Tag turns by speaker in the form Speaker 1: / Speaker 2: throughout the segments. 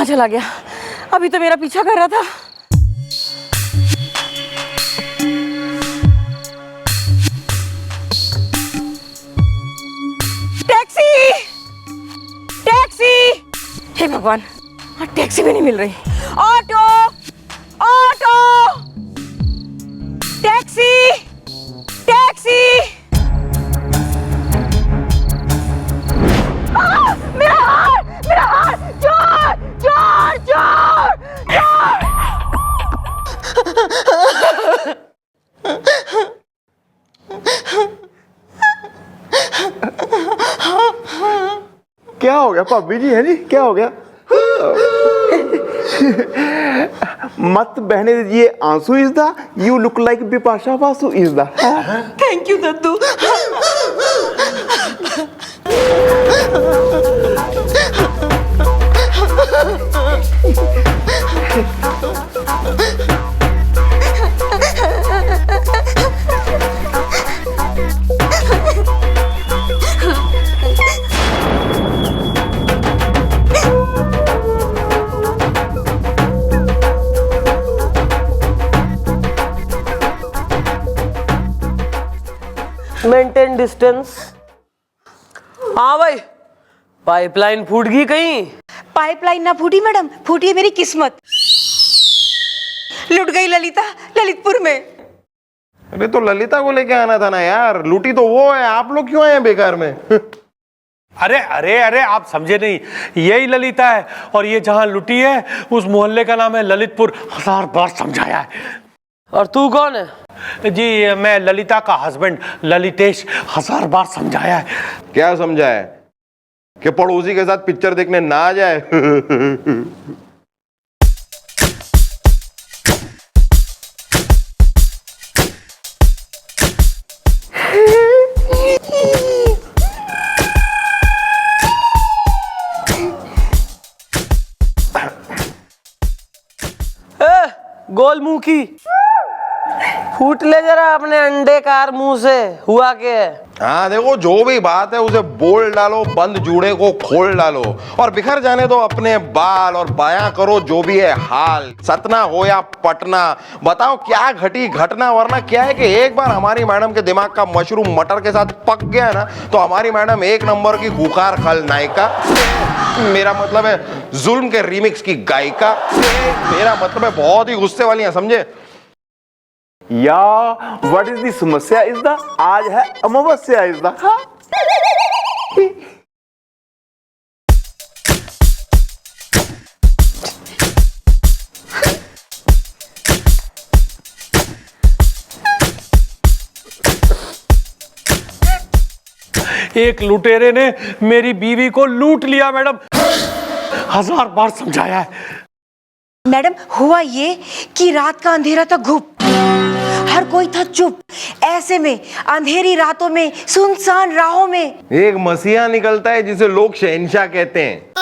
Speaker 1: कहाँ चला गया? अभी तो मेरा पीछा कर रहा था। Taxi, taxi! हे भगवान, टैक्सी भी नहीं मिल रही। Auto, auto, taxi, taxi! मेरा हार, मेरा हार! चोर, चोर, चोर, चोर!
Speaker 2: क्या हो गया भाभी जी? है जी, क्या हो गया? मत बहने दीजिए आंसू is the, you look like Bipasha Basu is the.
Speaker 1: Thank you दद्दू।
Speaker 3: Maintain distance. हाँ भाई, पाइपलाइन फूट गई कहीं?
Speaker 1: पाइपलाइन ना फूटी मैडम, फूटी है मेरी किस्मत। लुट गई ललिता ललितपुर में।
Speaker 2: अरे तो ललिता को लेके आना था ना यार, लूटी तो वो है, आप लोग क्यों आए हैं बेकार में?
Speaker 4: अरे अरे अरे, आप समझे नहीं, यही ललिता है। और ये जहां लुटी है उस मोहल्ले का नाम है ललितपुर। 1000 बार समझाया है।
Speaker 3: और तू कौन है?
Speaker 4: जी, मैं ललिता का हस्बैंड ललितेश। 1000 बार समझाया है।
Speaker 2: क्या समझा है? कि पड़ोसी के साथ पिक्चर देखने ना आ जाए?
Speaker 3: गोल मुंह की, फूट ले जरा अपने अंडे कार मुंह से। हुआ क्या है?
Speaker 2: हाँ देखो, जो भी बात है उसे बोल डालो, बंद जूड़े को खोल डालो और बिखर जाने दो अपने बाल और बयां करो जो भी है हाल। सतना हो या पटना, बताओ क्या घटी घटना। वरना क्या है कि एक बार हमारी मैडम के दिमाग का मशरूम मटर के साथ पक गया ना, तो हमारी मैडम एक नंबर की खुखार खलनायिका, मेरा मतलब है जुल्म के रीमिक्स की गायिका, मेरा मतलब है बहुत ही गुस्से वाली है, समझे? या व्हाट इज द समस्या इज द, आज है अमावस्या इज द।
Speaker 4: एक लुटेरे ने मेरी बीवी को लूट लिया मैडम। 1000 बार समझाया है।
Speaker 1: मैडम हुआ ये कि रात का अंधेरा था घुप, हर कोई था चुप। ऐसे में अंधेरी रातों में सुनसान राहों में
Speaker 2: एक मसीहा निकलता है जिसे लोग शहंशाह कहते हैं।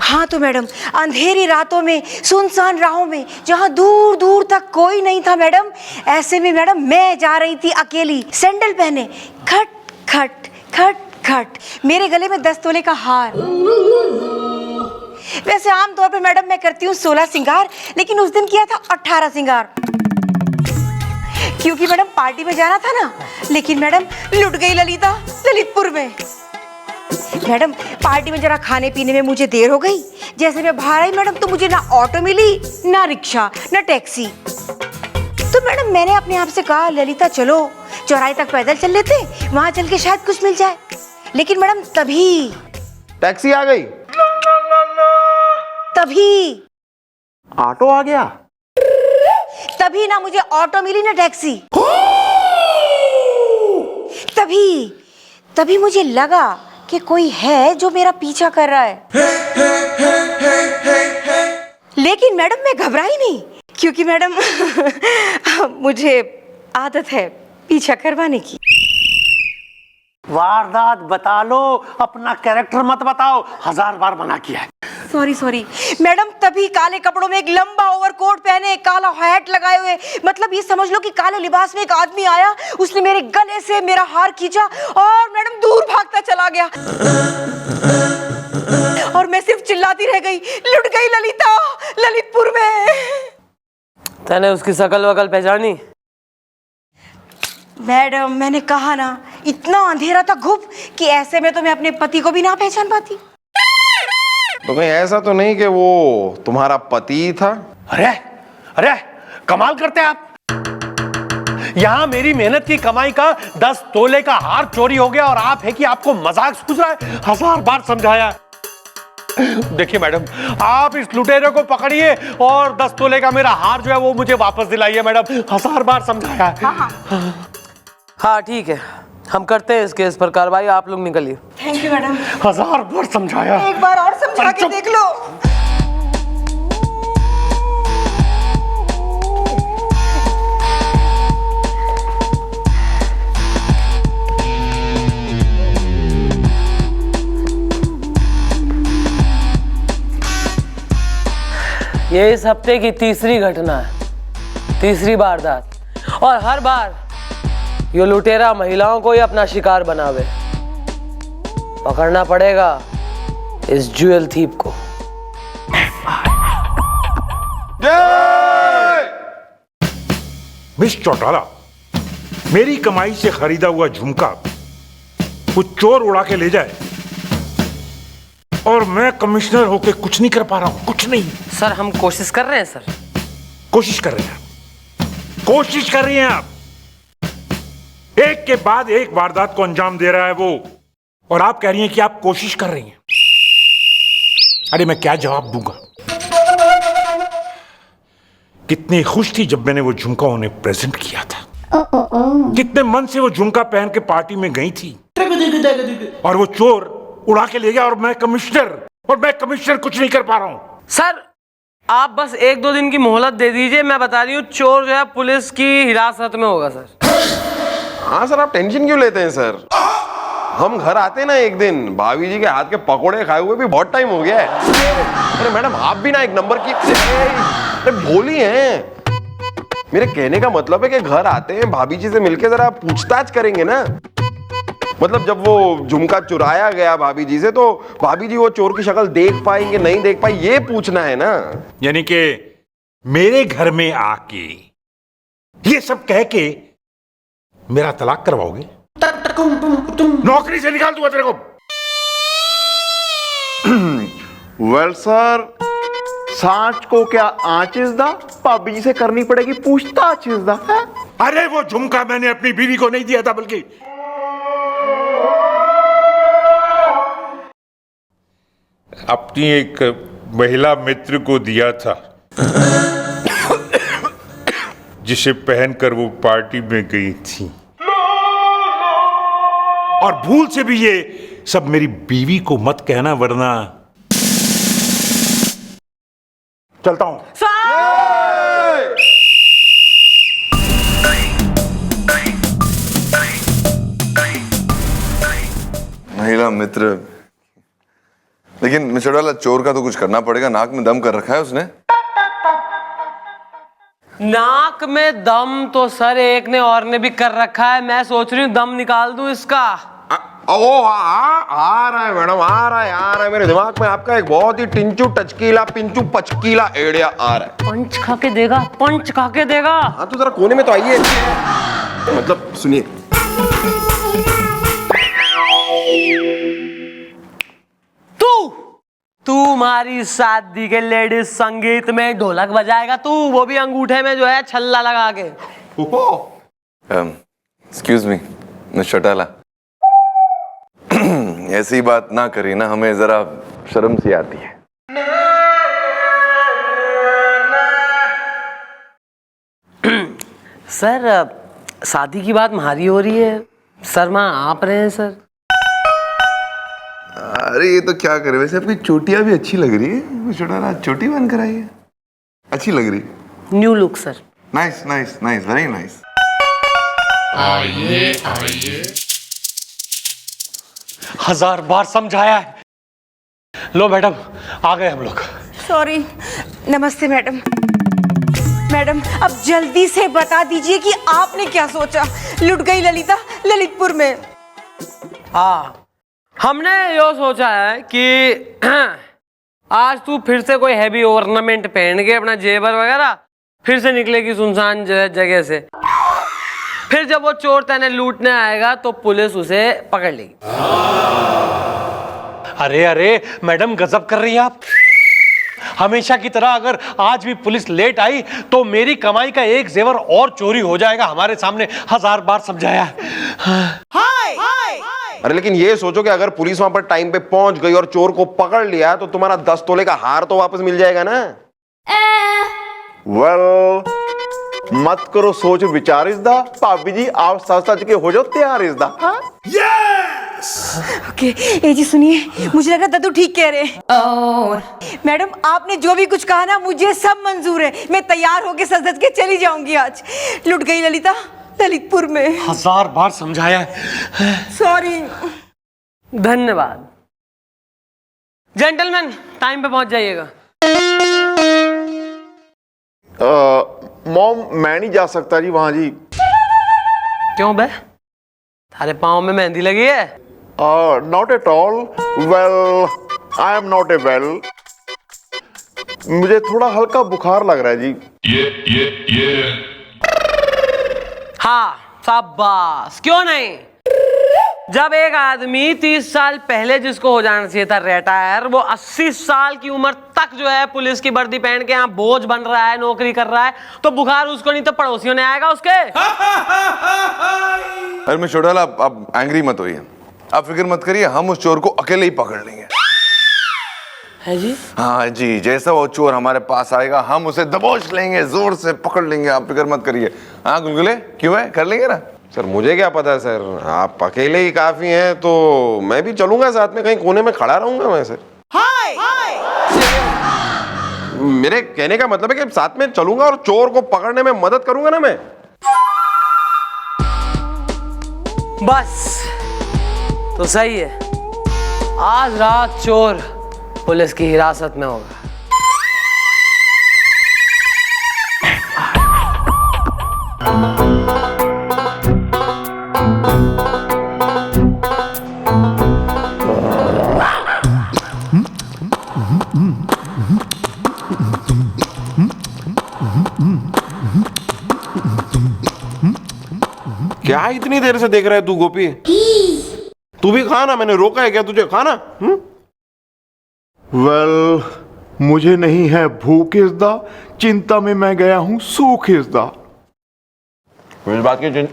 Speaker 1: हाँ तो मैडम, अंधेरी रातों में सुनसान राहों में जहाँ दूर दूर तक कोई नहीं था मैडम, ऐसे में मैडम मैं जा रही थी अकेली, सैंडल पहने, खट खट खट खट, मेरे गले में 10 तोले का हार। वैसे आमतौर पर मैडम मैं करती हूँ 16 श्रृंगार, लेकिन उस दिन किया था 18 श्रृंगार, क्योंकि मैडम पार्टी में जाना था ना। लेकिन मैडम लुट गई ललिता ललितपुर में। मैडम पार्टी में जरा खाने पीने में मुझे देर हो गई। जैसे मैं बाहर आई मैडम, तो मुझे ना ऑटो मिली, ना रिक्शा, ना टैक्सी। तो मैडम मैंने अपने आप से कहा, ललिता चलो चौराहे तक पैदल चल लेते, वहां चल के शायद कुछ मिल जाए। लेकिन मैडम तभी
Speaker 2: टैक्सी आ गई,
Speaker 1: तभी
Speaker 2: ऑटो आ गया,
Speaker 1: तभी ना मुझे ऑटो मिली ना टैक्सी। तभी मुझे लगा कि कोई है जो मेरा पीछा कर रहा है। लेकिन मैडम मैं घबराई नहीं, क्योंकि मैडम मुझे आदत है पीछा करवाने की।
Speaker 4: वारदात बता लो, अपना कैरेक्टर मत बताओ। 1000 बार मना किया है।
Speaker 1: सॉरी मैडम, तभी काले कपड़ों में एक लंबा ओवरकोट पहने, काला हैट लगाए हुए, मतलब ये समझ लो कि काले लिबास में एक आदमी आया, उसने मेरे गले से मेरा हार खींचा और मैडम दूर भागता चला गया और मैं सिर्फ चिल्लाती रह गई, लुट गई ललिता ललितपुर में।
Speaker 3: तूने उसकी शकल वकल पहचानी?
Speaker 1: मैडम मैंने कहा ना, इतना अंधेरा था घुप कि ऐसे में तो मैं अपने पति को भी ना पहचान पाती।
Speaker 2: तो कहीं ऐसा तो नहीं कि वो तुम्हारा पति था?
Speaker 4: अरे अरे कमाल करते हैं आप। यहां मेरी मेहनत की कमाई का 10 तोले का हार चोरी हो गया और आप है कि आपको मजाक सूझ रहा है। 1000 बार समझाया। देखिए मैडम, आप इस लुटेरे को पकड़िए और 10 तोले का मेरा हार जो है वो मुझे वापस दिलाइए मैडम। 1000 बार समझाया है।
Speaker 3: हाँ ठीक है, हम करते हैं इस केस पर कार्रवाई, आप लोग निकलिए।
Speaker 1: Thank you madam.
Speaker 4: 1000 बार समझाया।
Speaker 1: एक बार और समझा के देख लो।
Speaker 3: ये इस हफ्ते की तीसरी घटना है, तीसरी वारदात, और हर बार ये लुटेरा महिलाओं को ही अपना शिकार बनावे। पकड़ना पड़ेगा इस ज्वेल थीप को।
Speaker 5: मिस चौटाला, मेरी कमाई से खरीदा हुआ झुमका वो चोर उड़ा के ले जाए और मैं कमिश्नर होके कुछ नहीं कर पा रहा हूं, कुछ नहीं।
Speaker 3: सर हम कोशिश कर रहे हैं सर।
Speaker 5: कोशिश कर रहे हैं आप, कोशिश कर रही हैं आप। एक के बाद एक वारदात को अंजाम दे रहा है वो, और आप कह रही हैं कि आप कोशिश कर रही हैं। अरे मैं क्या जवाब दूंगा? कितनी खुश थी जब मैंने वो झुमका उन्हें प्रेजेंट किया था। कितने मन से वो झुमका पहन के पार्टी में गई थी, और वो चोर उड़ा के ले गया और मैं कमिश्नर कुछ नहीं कर पा रहा हूं।
Speaker 3: सर आप बस 1-2 दिन की मोहलत दे दीजिए, मैं बता रही हूँ चोर जो है पुलिस की हिरासत में होगा सर।
Speaker 2: हाँ सर, आप टेंशन क्यों लेते हैं सर? हम घर आते हैं ना एक दिन, भाभी जी के हाथ के पकोड़े खाए हुए भी बहुत टाइम हो गया है। अरे मैडम आप भी ना एक नंबर की अरे भोली हैं। मेरे कहने का मतलब है कि घर आते हैं, भाभी जी से मिलके जरा पूछताछ करेंगे ना। मतलब जब वो झुमका चुराया गया भाभी जी से, तो भाभी जी वो चोर की शक्ल देख पाएंगे नहीं देख पाई, ये पूछना है ना।
Speaker 5: यानी कि मेरे घर में आके ये सब कह के मेरा तलाक करवाओगे? नौकरी से निकाल दूंगा तेरे को।
Speaker 6: वेल सर, सांच को क्या आंच इज़दा, भाभी जी से करनी पड़ेगी पूछताछ इज़दा।
Speaker 5: अरे वो झुमका मैंने अपनी बीवी को नहीं दिया था, बल्कि अपनी एक महिला मित्र को दिया था, जिसे पहनकर वो पार्टी में गई थी। और भूल से भी ये सब मेरी बीवी को मत कहना, वरना चलता हूं।
Speaker 6: महिला मित्र, लेकिन मिस्टर वाला चोर का तो कुछ करना पड़ेगा। नाक में दम कर रखा है उसने।
Speaker 3: नाक में दम तो सर एक ने और ने भी कर रखा है, मैं सोच रही हूँ दम निकाल दूं इसका।
Speaker 2: आ रहा है मैडम, आ रहा है मेरे दिमाग में आपका एक बहुत ही टिंचू टचकीला पिंचू पचकीला आइडिया आ रहा है।
Speaker 3: पंच खा के देगा, पंच खा के देगा।
Speaker 2: हाँ तो जरा कोने में तो आइए। मतलब सुनिए,
Speaker 3: तू हमारी शादी के लेडीज संगीत में ढोलक बजाएगा तू, वो भी अंगूठे में जो है छल्ला लगा के।
Speaker 6: एक्सक्यूज मी मिस चौटाला, ऐसी बात ना करी ना, हमें जरा शर्म सी आती है।
Speaker 3: सर शादी की बात हमारी हो रही है, शर्मा आप रहे हैं सर।
Speaker 6: अरे ये तो क्या करे, वैसे आपकी चोटियां भी अच्छी लग रही है मिस चौटाला, चोटी बनकर आई है, अच्छी लग रही।
Speaker 3: New look sir.
Speaker 6: Nice nice nice, very nice.
Speaker 4: आइए 1000 बार समझाया है। लो मैडम, आ गए हम लोग।
Speaker 1: सॉरी। नमस्ते मैडम। मैडम अब जल्दी से बता दीजिए कि आपने क्या सोचा। लुट गई ललिता ललितपुर में।
Speaker 3: हाँ, हमने यो सोचा है कि आज तू फिर से कोई हैवी ऑर्नामेंट पहन के अपना जेवर वगैरह फिर से निकलेगी सुनसान जगह से। फिर जब वो चोर तेने लूटने आएगा तो पुलिस उसे पकड़ लेगी।
Speaker 4: अरे अरे मैडम, गजब कर रही हैं आप। हमेशा की तरह अगर आज भी पुलिस लेट आई तो मेरी कमाई का एक जेवर और चोरी हो जाएगा। हमारे सामने 1000 बार समझाया है।
Speaker 2: अरे लेकिन ये सोचो कि अगर पुलिस वहां पर टाइम पे पहुंच गई और चोर को पकड़ लिया तो तुम्हारा 10 तोले का हार तो वापस मिल जाएगा ना।
Speaker 6: वेल, मत करो सोच विचार इसदा। भाभी जी आप सच सच के हो जाओ तैयार इसदा। हाँ?
Speaker 1: ओके ए जी सुनिए, मुझे लगा दादू ठीक कह रहे हैं। मैडम आपने जो भी कुछ कहा ना मुझे सब मंजूर है। मैं तैयार होके सज धज के चली जाऊंगी आज। लुट गई ललिता ललितपुर में।
Speaker 4: 1000 बार समझाया है।
Speaker 1: सॉरी।
Speaker 3: धन्यवाद। जेंटलमैन टाइम पे पहुंच जाइएगा।
Speaker 6: मॉम मैं नहीं जा सकता जी वहां जी।
Speaker 3: क्यों बे? थारे पाँव में मेहंदी लगी है?
Speaker 6: Not at all. Well, I am not a well. मुझे थोड़ा हल्का बुखार लग रहा है जी।
Speaker 3: हाँ शाबाश, क्यों नहीं। जब एक आदमी 30 साल पहले जिसको हो जाना चाहिए था रिटायर, वो 80 साल की उम्र तक जो है पुलिस की वर्दी पहन के यहाँ बोझ बन रहा है, नौकरी कर रहा है, तो बुखार उसको नहीं तो पड़ोसियों ने आएगा उसके।
Speaker 7: अरे मिस्टर चौटाला, अब एंग्री मत होइए, आप फिक्र मत करिए, हम उस चोर को अकेले ही पकड़ लेंगे।
Speaker 3: है जी?
Speaker 7: हाँ जी, जैसा वो चोर हमारे पास आएगा हम उसे दबोच लेंगे, जोर से पकड़ लेंगे, आप फिक्र मत करिए। हाँ गुलगुले, क्यों है, कर लेंगे ना।
Speaker 2: सर मुझे क्या पता सर, आप अकेले ही काफी हैं तो मैं भी चलूंगा साथ में, कहीं कोने में खड़ा रहूंगा मैं सर। मेरे कहने का मतलब है कि साथ में चलूंगा और चोर को पकड़ने में मदद करूंगा ना मैं।
Speaker 3: बस तो सही है, आज रात चोर पुलिस की हिरासत में होगा।
Speaker 2: क्या इतनी देर से देख रहा है तू गोपी? तू भी खाना, मैंने रोका है क्या तुझे? खाना।
Speaker 6: वेल, मुझे नहीं है भूख इसदा, चिंता में मैं गया हूं सूख इसदा।
Speaker 2: किस बात की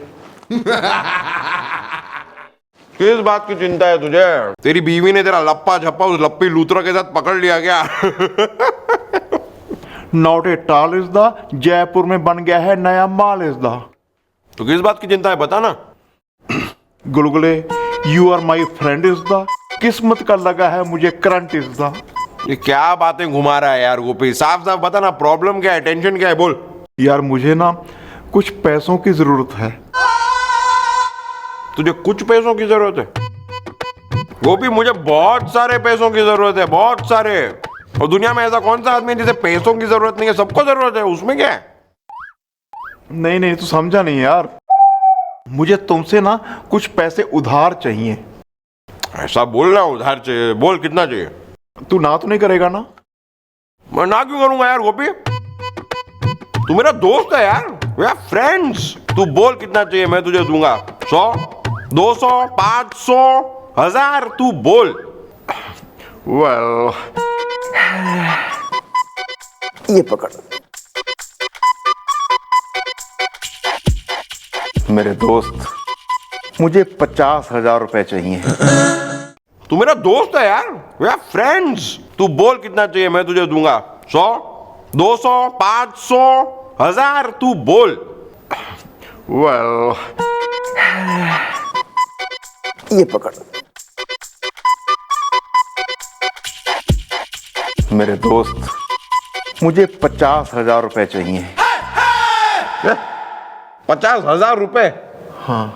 Speaker 2: किस बात की चिंता है तुझे? तेरी बीवी ने तेरा लप्पा झप्पा उस लप्पी लूथरा के साथ पकड़ लिया क्या?
Speaker 6: नॉट ए टॉल इसदा, जयपुर में बन गया है नया माल इसदा।
Speaker 2: तो किस बात की चिंता है बता ना।
Speaker 6: गुलगुले, यू आर माई फ्रेंड इसदा, किस्मत का लगा है मुझे करंट इसदा।
Speaker 2: ये क्या बातें घुमा रहा है यार गोपी, साफ साफ बता ना, प्रॉब्लम क्या है, टेंशन क्या है, बोल।
Speaker 6: यार मुझे ना कुछ पैसों की जरूरत है।
Speaker 2: तुझे कुछ पैसों की जरूरत है? गोपी मुझे बहुत सारे पैसों की जरूरत है, बहुत सारे। और दुनिया में ऐसा कौन सा आदमी है जिसे पैसों की जरूरत नहीं है? सबको जरूरत है, उसमें क्या है?
Speaker 6: नहीं नहीं, तू समझा नहीं यार। मुझे तुमसे ना कुछ पैसे उधार चाहिए।
Speaker 2: ऐसा बोल रहा हूं, उधार चाहिए, बोल कितना चाहिए?
Speaker 6: तू ना तो नहीं करेगा ना?
Speaker 2: मैं ना क्यों करूंगा यार गोपी, तू मेरा दोस्त है यार, वी आर फ्रेंड्स। तू बोल कितना चाहिए, मैं तुझे दूंगा। 100, 200, 500, 1000, तू बोल।
Speaker 6: वेल, ये पकड़ मेरे दोस्त, मुझे 50,000 रुपए चाहिए।
Speaker 2: तू मेरा दोस्त है यार, वी आर फ्रेंड्स। तू बोल कितना चाहिए, मैं तुझे दूंगा। 100, 200, 500, 1000, तू बोल।
Speaker 6: वेल, ये पकड़ मेरे दोस्त, मुझे 50,000 रुपए चाहिए।
Speaker 2: 50,000 रुपए?
Speaker 6: हाँ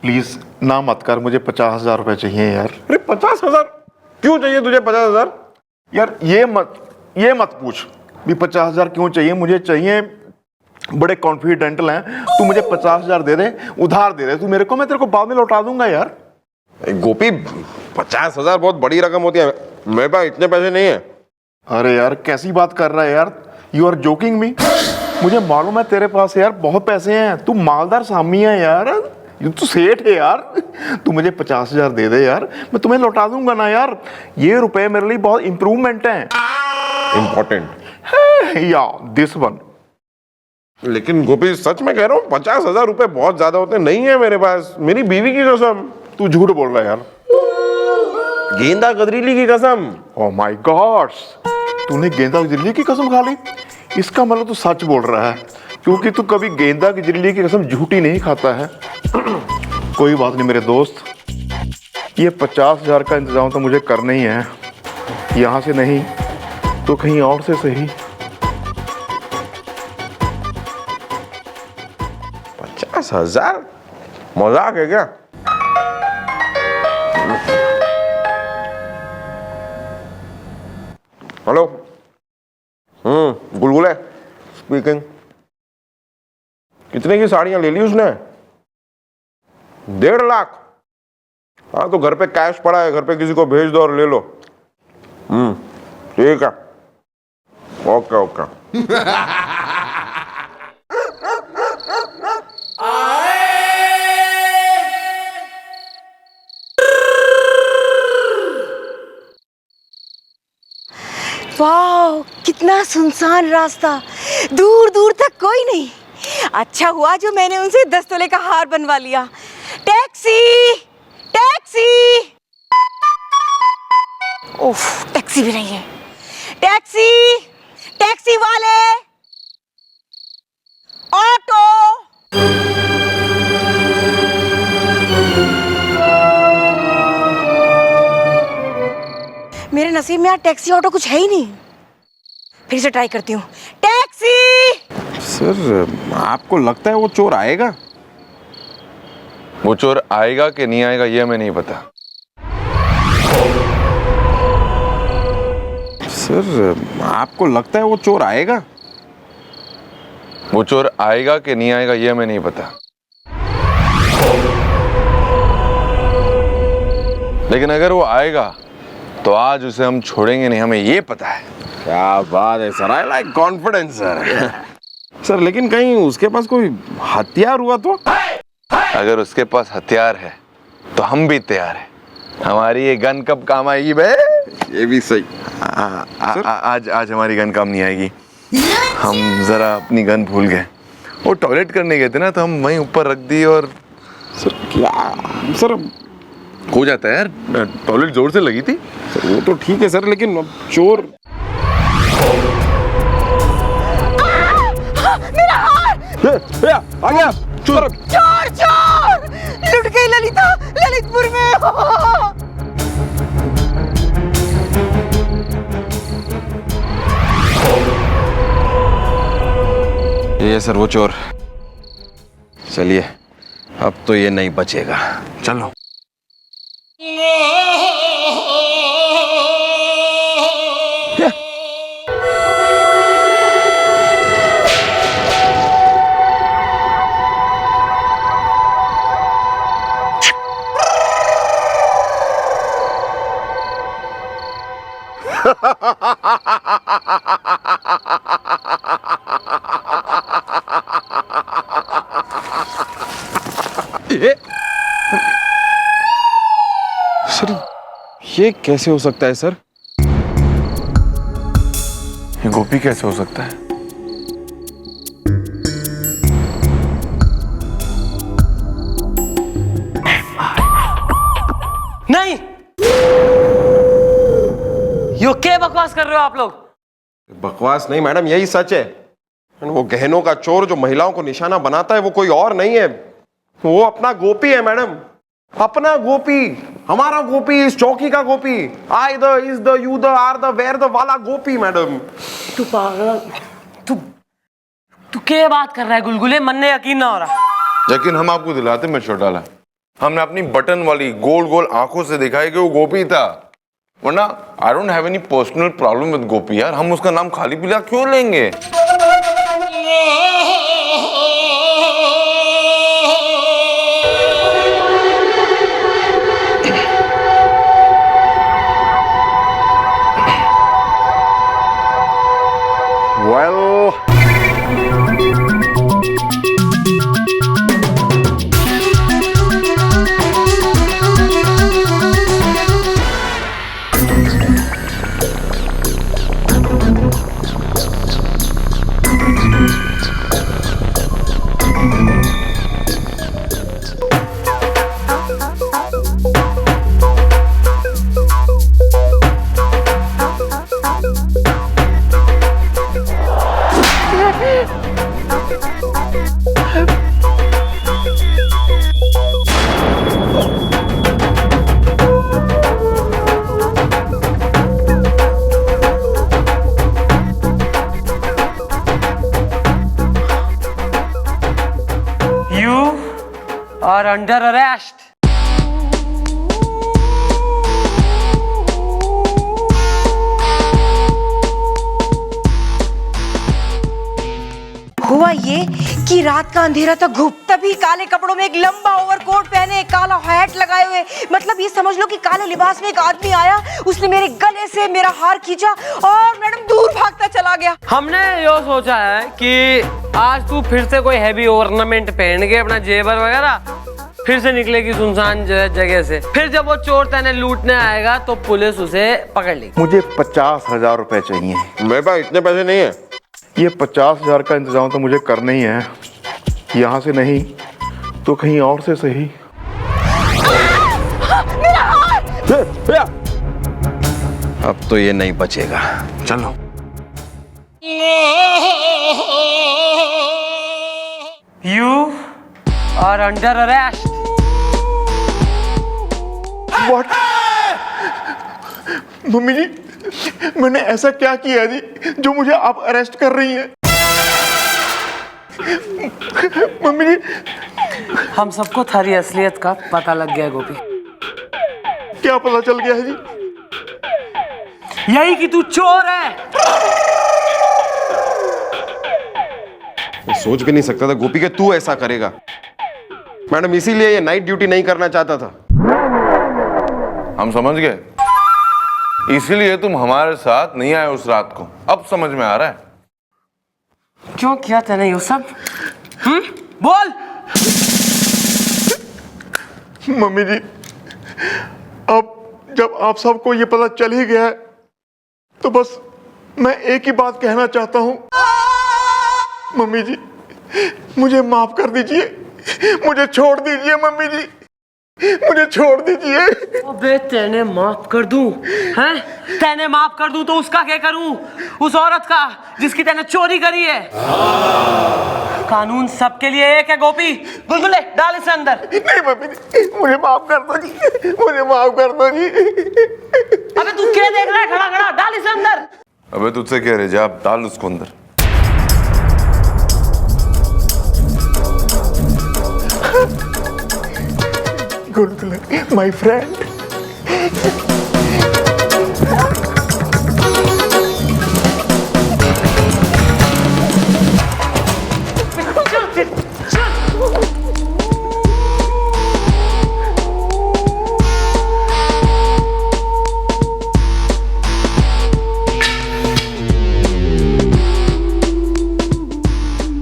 Speaker 6: प्लीज ना मत कर, मुझे 50,000 रुपए चाहिए यार।
Speaker 2: अरे 50,000 क्यों चाहिए तुझे? 50,000?
Speaker 6: यार ये मत पूछ भी 50,000 क्यों चाहिए। मुझे चाहिए, बड़े कॉन्फिडेंटल हैं, तू मुझे 50,000 दे दे, उधार दे दे तू मेरे को, मैं तेरे को बाद में लौटा दूंगा यार।
Speaker 2: गोपी 50,000 बहुत बड़ी रकम होती है, मेरे पास इतने पैसे नहीं है।
Speaker 6: अरे यार कैसी बात कर रहा है यार, यू आर जोकिंग मी। मुझे मालूम है तेरे पास यार बहुत पैसे हैं, तू मालदार सामी है यार, तू सेठ है यार। तू मुझे 50,000 दे दे यार, मैं तुम्हें लौटा दूंगा ना यार। ये रुपए मेरे लिए बहुत इंप्रूवमेंट है,
Speaker 2: इम्पोर्टेंट
Speaker 6: या दिस वन।
Speaker 2: लेकिन गोपी सच में कह रहा हूँ 50,000 रुपए बहुत ज्यादा होते नहीं है मेरे पास, मेरी बीवी की कसम।
Speaker 6: तू झूठ बोल रहा है यार,
Speaker 2: गेंदा गदरीली की कसम।
Speaker 6: ओह माय गॉड, तूने गेंदा गजरीली की कसम खा ली? इसका मतलब तू सच बोल रहा है, क्योंकि तू कभी गेंदा गजरीली की कसम झूठी नहीं खाता है। कोई बात नहीं मेरे दोस्त, ये 50,000 का इंतजाम तो मुझे करना ही है, यहाँ से नहीं तो कहीं और से सही।
Speaker 2: 50,000 मजाक है क्या? Hello, Gulgule speaking. कितने की साड़ियां ले ली उसने? 1.5 लाख? हाँ तो घर पे कैश पड़ा है, घर पे किसी को भेज दो और ले लो। ठीक है, ओके ओके।
Speaker 1: वाह, कितना सुनसान रास्ता, दूर दूर तक कोई नहीं। अच्छा हुआ जो मैंने उनसे 10 तोले का हार बनवा लिया। Taxi, taxi. ओफ, टैक्सी भी नहीं है। टैक्सी, टैक्सी वाले, ऑटो। मेरे नसीब में यार टैक्सी ऑटो कुछ है ही नहीं। फिर से ट्राई करती हूँ। टैक्सी।
Speaker 7: सर आपको लगता है वो चोर आएगा? वो चोर आएगा कि नहीं आएगा ये हमें नहीं पता। सर आपको लगता है वो चोर आएगा? वो चोर आएगा कि नहीं आएगा ये हमें नहीं पता, लेकिन अगर वो आएगा तो आज उसे हम छोड़ेंगे नहीं, हमें ये पता है।
Speaker 2: क्या बात है sir, I like confidence sir. Sir लेकिन कहीं उसके पास कोई हथियार हुआ तो?
Speaker 7: अगर उसके पास हथियार है तो हम भी तैयार हैं। हमारी ये गन कब काम आएगी बे?
Speaker 2: ये भी सही।
Speaker 7: आज हमारी गन काम नहीं आएगी। हम जरा अपनी गन भूल गए, वो टॉयलेट करने गए थे ना, तो हम वहीं ऊपर रख दी और
Speaker 2: सर क्या सर
Speaker 7: हो जाता है यार, टॉयलेट जोर से लगी थी।
Speaker 2: सर वो तो ठीक है सर, लेकिन अब चोर।
Speaker 1: मेरा हार!
Speaker 2: आ गया चोर।
Speaker 1: चोर, चोर! लुट गई ललिता, ललितपुर में।
Speaker 2: ये सर वो चोर। चलिए अब तो ये नहीं बचेगा, चलो। ये सर, ये कैसे हो सकता है सर?
Speaker 7: ये गोपी कैसे हो सकता है?
Speaker 3: नहीं, यो क्या बकवास कर रहे हो आप लोग?
Speaker 2: बकवास नहीं मैडम, यही सच है। वो गहनों का चोर जो महिलाओं को निशाना बनाता है वो कोई और नहीं है, वो अपना गोपी है मैडम, अपना गोपी, हमारा गोपी, इस चौकी का Gopi. I the, is the, you the, are the, where the वाला गोपी मैडम।
Speaker 3: तू पागल, तू क्या बात कर रहा है गुलगुले? मन ने यकीन ना हो रहा।
Speaker 7: यकीन हम आपको दिलाते में छोड़ डाला। हमने अपनी बटन वाली गोल गोल आंखों से दिखाई कि वो गोपी था। वरना I don't have any personal problem with Gopi यार, हम उसका नाम खाली पीला क्यों लेंगे?
Speaker 6: Well
Speaker 3: You are under arrest.
Speaker 1: हुआ ये कि रात का अंधेरा था, घुप तभी काले कपड़ों में एक लंबा ओवरकोट पहने, काला हैट लगाए हुए, मतलब ये समझ लो कि काले लिबास में एक आदमी आया, उसने मेरे गले से मेरा हार खींचा और मैडम दूर भागता चला गया।
Speaker 3: हमने यो सोचा है कि आज तू फिर से कोई हैवी ऑर्नामेंट पहन के अपना जेवर वगैरह फिर से निकलेगी सुनसान जगह से, फिर जब वो चोर तेने लूटने आएगा तो पुलिस उसे पकड़ लेगी।
Speaker 6: मुझे 50,000 रुपए चाहिए।
Speaker 2: मेरे पास इतने पैसे नहीं है।
Speaker 6: ये 50,000 का इंतजाम तो मुझे करना ही है, यहाँ से नहीं तो कहीं और से सही।
Speaker 2: अब तो ये नहीं बचेगा, चलो।
Speaker 3: You are under arrest.
Speaker 6: What? Mummy ji, मैंने ऐसा क्या किया जी जो मुझे आप अरेस्ट कर रही हैं? मम्मी जी,
Speaker 3: हम सबको थारी असलियत का पता लग गया गोपी।
Speaker 6: क्या पता चल गया है जी?
Speaker 3: यही कि तू चोर है।
Speaker 2: मैं सोच भी नहीं सकता था गोपी के तू ऐसा करेगा। मैडम इसीलिए ये नाइट ड्यूटी नहीं करना चाहता था।
Speaker 7: हम समझ गए, इसीलिए तुम हमारे साथ नहीं आए उस रात को। अब समझ में आ रहा है
Speaker 3: क्यों किया तूने ये सब? बोल।
Speaker 6: मम्मी जी, अब जब आप सबको ये पता चल ही गया है तो बस मैं एक ही बात कहना चाहता हूँ। मम्मी जी, मुझे माफ कर दीजिए, मुझे छोड़ दीजिए। मम्मी जी, मुझे छोड़ दीजिए।
Speaker 3: अबे तेने माफ कर दूं, हैं? तेने माफ कर दूं तो उसका क्या करूं? उस औरत का जिसकी तेने चोरी करी है। कानून सबके लिए एक है गोपी। बुलबुले डाल इसे अंदर।
Speaker 6: नहीं मम्मी जी, मुझे माफ कर दो जी, मुझे माफ कर दो जी।
Speaker 3: अबे तू क्या देख रहा है खड़ा खड़ा? डाल इसे अंदर।
Speaker 7: अबे तुझसे कह रहे जा, डाल उसको अंदर।
Speaker 6: Good luck my friend.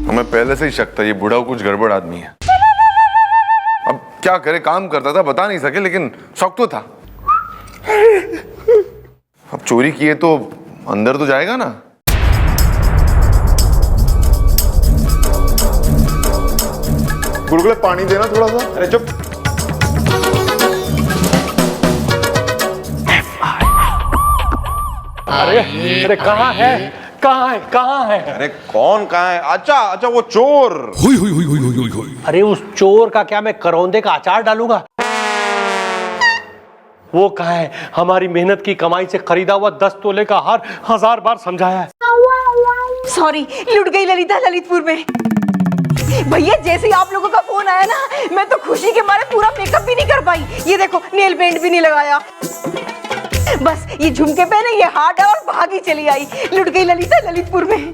Speaker 7: हमें पहले से ही शक था ये बूढ़ा कुछ गड़बड़ आदमी है। अब क्या करे, काम करता था, बता नहीं सके, लेकिन शौक तो था। अब चोरी किए तो अंदर तो जाएगा ना।
Speaker 6: गुलगुले पानी देना थोड़ा सा।
Speaker 2: अरे चुप।
Speaker 4: अरे कहाँ है, कहाँ है, कहाँ है?
Speaker 2: अरे कौन कहाँ है? अच्छा अच्छा, वो चोर।
Speaker 4: अरे उस चोर का क्या मैं करौंदे का अचार डालूंगा? वो कहाँ है? हमारी मेहनत की कमाई से खरीदा हुआ 10 तोले का हार 1000 बार समझाया है।
Speaker 1: सॉरी, लुट गई ललिता ललितपुर में। भैया जैसे ही आप लोगों का फोन आया ना, मैं तो खुशी के मारे पूरा मेकअप भी नहीं कर पाई। ये देखो, नेल पेंट भी नहीं लगाया। बस ये झुमके पहने, ये हार डाला और भागी चली आई। लुट गई ललिता ललितपुर में।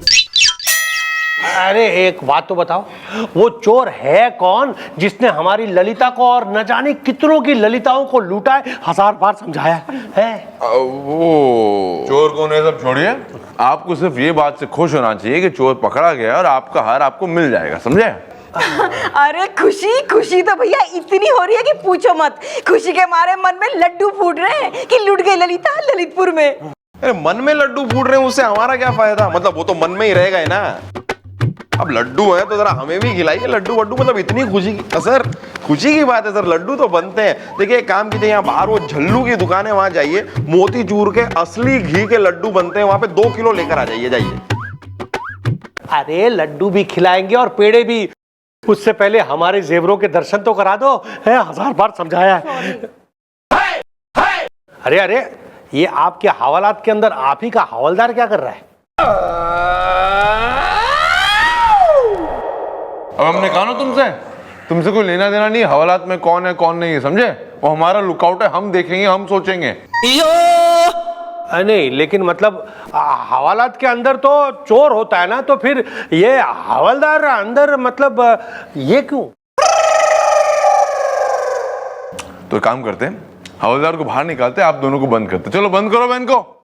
Speaker 4: अरे एक बात तो बताओ, वो चोर है कौन जिसने हमारी ललिता को और न जाने कितनों की ललिताओं को लूटा है? 1000 बार समझाया है।
Speaker 7: वो चोर कौन है सब छोड़िए, आपको सिर्फ ये बात से खुश होना चाहिए कि चोर पकड़ा गया और आपका हार आपको मिल जाएगा, समझे?
Speaker 1: अरे खुशी खुशी तो भैया इतनी हो रही है कि पूछो मत। खुशी के मारे मन में लड्डू फूट रहे हैं कि लुट गई ललिता ललितपुर में।
Speaker 2: अरे मन में लड्डू फूट रहे हैं, उससे हमारा क्या फायदा? मतलब वो तो मन में ही रहेगा है ना। अब लड्डू है तो जरा हमें भी खिलाइए लड्डू वड्डू। मतलब इतनी खुशी की सर, खुशी की बात है सर, लड्डू तो बनते हैं। देखिए एक काम कीजिए, यहाँ बाहर वो झल्लू की दुकान है, वहां जाइए, मोतीचूर के असली घी के लड्डू बनते हैं, वहां पे 2 किलो लेकर आ जाइए, जाइए।
Speaker 4: अरे लड्डू भी खिलाएंगे और पेड़े भी, उससे पहले हमारे जेवरों के दर्शन तो करा दो। है 1000 बार समझाया है। अरे अरे, ये आपके हवालात के अंदर आप ही का हवलदार क्या कर रहा है?
Speaker 7: अब हमने कहा ना तुमसे कोई लेना देना नहीं हवालात में कौन है कौन नहीं है, समझे? वो हमारा लुकआउट है, हम देखेंगे, हम सोचेंगे।
Speaker 4: नहीं, लेकिन मतलब हवालात के अंदर तो चोर होता है ना, तो फिर ये हवलदार अंदर, मतलब ये क्यों?
Speaker 7: तो एक काम करते हैं, हवलदार को बाहर निकालते, आप दोनों को बंद करते। चलो बंद करो बहन को।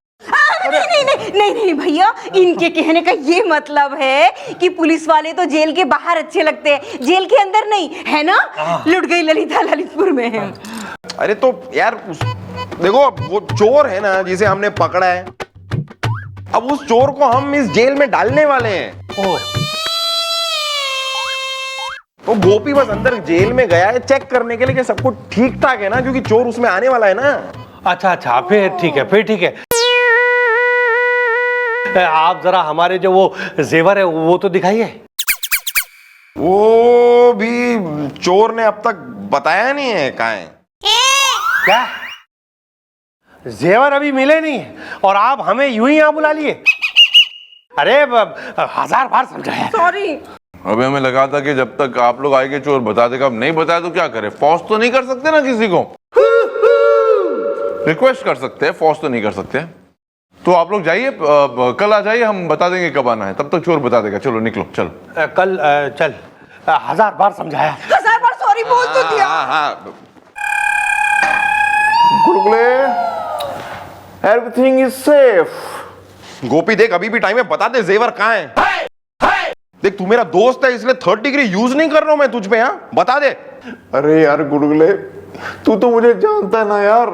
Speaker 1: नहीं भैया, इनके कहने का ये मतलब है कि पुलिस वाले तो जेल के बाहर अच्छे लगते हैं, जेल के अंदर नहीं, है ना? लुट गई ललिता ललितपुर में।
Speaker 2: अरे तो यार देखो, वो चोर है ना जिसे हमने पकड़ा है, अब उस चोर को हम इस जेल में डालने वाले हैं। तो गोपी बस अंदर जेल में गया है चेक करने के लिए कि सब कुछ ठीक ठाक है ना, क्योंकि चोर उसमें आने वाला है ना।
Speaker 4: अच्छा, फिर ठीक है, फिर ठीक है। आप जरा हमारे जो वो जेवर है वो तो दिखाइए।
Speaker 2: वो भी चोर ने अब तक बताया नहीं है कहाँ है।
Speaker 4: क्या जेवर अभी मिले नहीं है और आप हमें यूं ही यहां बुला लिए? अरे 1000 बार समझाया।
Speaker 1: सॉरी।
Speaker 7: अबे हमें लगा था कि जब तक आप लोग आएंगे चोर बता देगा, अब नहीं बताया तो क्या करे? फोर्स तो नहीं कर सकते ना किसी को, रिक्वेस्ट कर सकते हैं, फोर्स तो नहीं कर सकते। तो आप लोग जाइए, कल आ जाइए, हम बता देंगे कब आना है, तब तक चोर बता देगा। चलो निकलो, चलो।
Speaker 4: कल चल, 1000 बार समझाया।
Speaker 1: 1000 बार सॉरी बोल तो दिया।
Speaker 6: गुलगुले, एवरीथिंग इज सेफ।
Speaker 2: गोपी देख, अभी भी टाइम है, बता दे जेवर कहाँ है। देख तू मेरा दोस्त है, इसलिए 3rd डिग्री यूज नहीं कर रहा हूं मैं तुझ पे। हाँ बता दे।
Speaker 6: अरे यार गुलगुले, तू तो मुझे जानता है ना यार,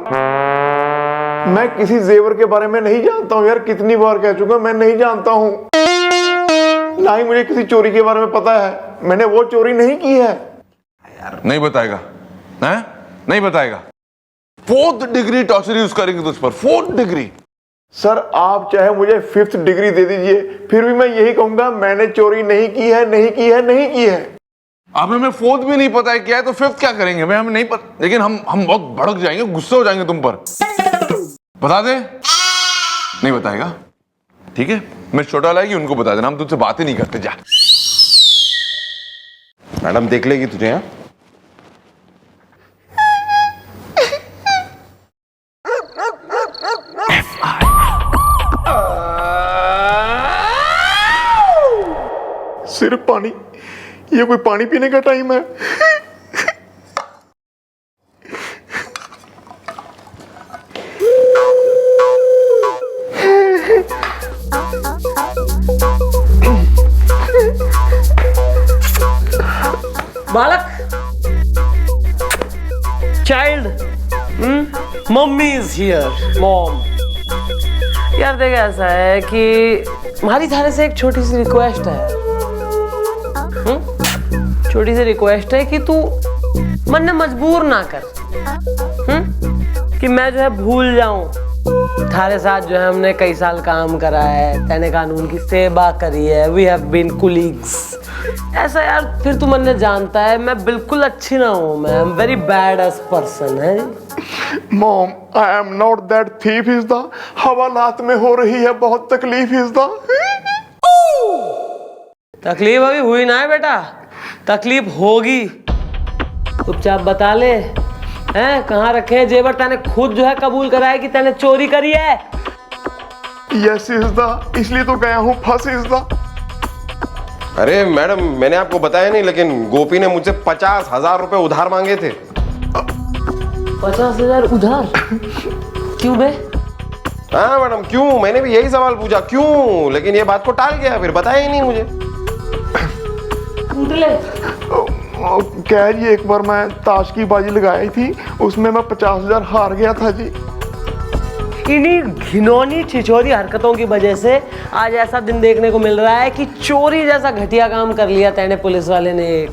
Speaker 6: मैं किसी जेवर के बारे में नहीं जानता हूँ यार। कितनी बार कह चुका, मैं नहीं जानता हूँ। ना ही मुझे किसी चोरी के बारे में पता है, मैंने वो चोरी नहीं की है।
Speaker 7: यार नहीं बताएगा, हैं? नहीं बताएगा। 4th डिग्री टॉर्चर यूज करेंगे तुझ पर, 4th डिग्री।
Speaker 6: सर आप चाहे मुझे 5th डिग्री दे दीजिए, फिर भी मैं यही कहूंगा, मैंने चोरी नहीं की है, नहीं की है, नहीं की है।
Speaker 7: अब हमें 4th भी नहीं पता है क्या है, तो 5th क्या करेंगे? हमें नहीं पता, लेकिन हम बहुत भड़क जाएंगे, गुस्से हो जाएंगे तुम पर। बता दे। नहीं बताएगा, ठीक है? मैं छोटा लाएगी, उनको बता देना, हम तुझसे बात ही नहीं करते। जा।
Speaker 2: मैडम देख लेगी तुझे। यहाँ
Speaker 6: सिर्फ पानी, ये कोई पानी पीने का टाइम है?
Speaker 3: बालक, child, mummy is here. Mom, यार देख ऐसा है कि हमारी थारे से एक छोटी सी रिक्वेस्ट है। छोटी सी रिक्वेस्ट है कि तू मन ने मजबूर ना कर, कि मैं जो है भूल जाऊं। थारे साथ जो है हमने कई साल काम करा है, तैने कानून की सेवा करी है, वी हैव बीन कुलीग्स। ऐसा यार फिर तू मन ने जानता है मैं बिल्कुल अच्छी ना हूं, मैं I am very bad as person है।
Speaker 6: Mom, I am not that thief is the, हवालात में हो रही है बहुत तकलीफ इज द।
Speaker 3: तकलीफ अभी हुई ना है बेटा, तकलीफ होगी। चुपचाप बता ले हैं कहाँ रखे हैं जेवर? तैने खुद जो है कबूल करा है कि तैने चोरी करी है।
Speaker 6: यस इजदा, इसलिए तो गया हूँ फंस इजदा।
Speaker 2: अरे मैडम, मैंने आपको बताया नहीं, लेकिन गोपी ने मुझसे 50,000 रुपए उधार मांगे थे।
Speaker 3: 50,000 उधार? क्यों बे?
Speaker 2: हाँ मैडम, क्यों? मैंने भी यही सवाल पूछा, क्यों? लेकिन ये बात को टाल गया, फिर बताया ही नहीं मुझे।
Speaker 6: क्या जी, एक बार मैं ताश की बाजी लगाई थी, उसमें मैं 50,000 हार गया था जी।
Speaker 3: इन्हीं घिनौनी छिछोरी हरकतों की वजह से आज ऐसा दिन देखने को मिल रहा है कि चोरी जैसा घटिया काम कर लिया तेने पुलिस वाले ने।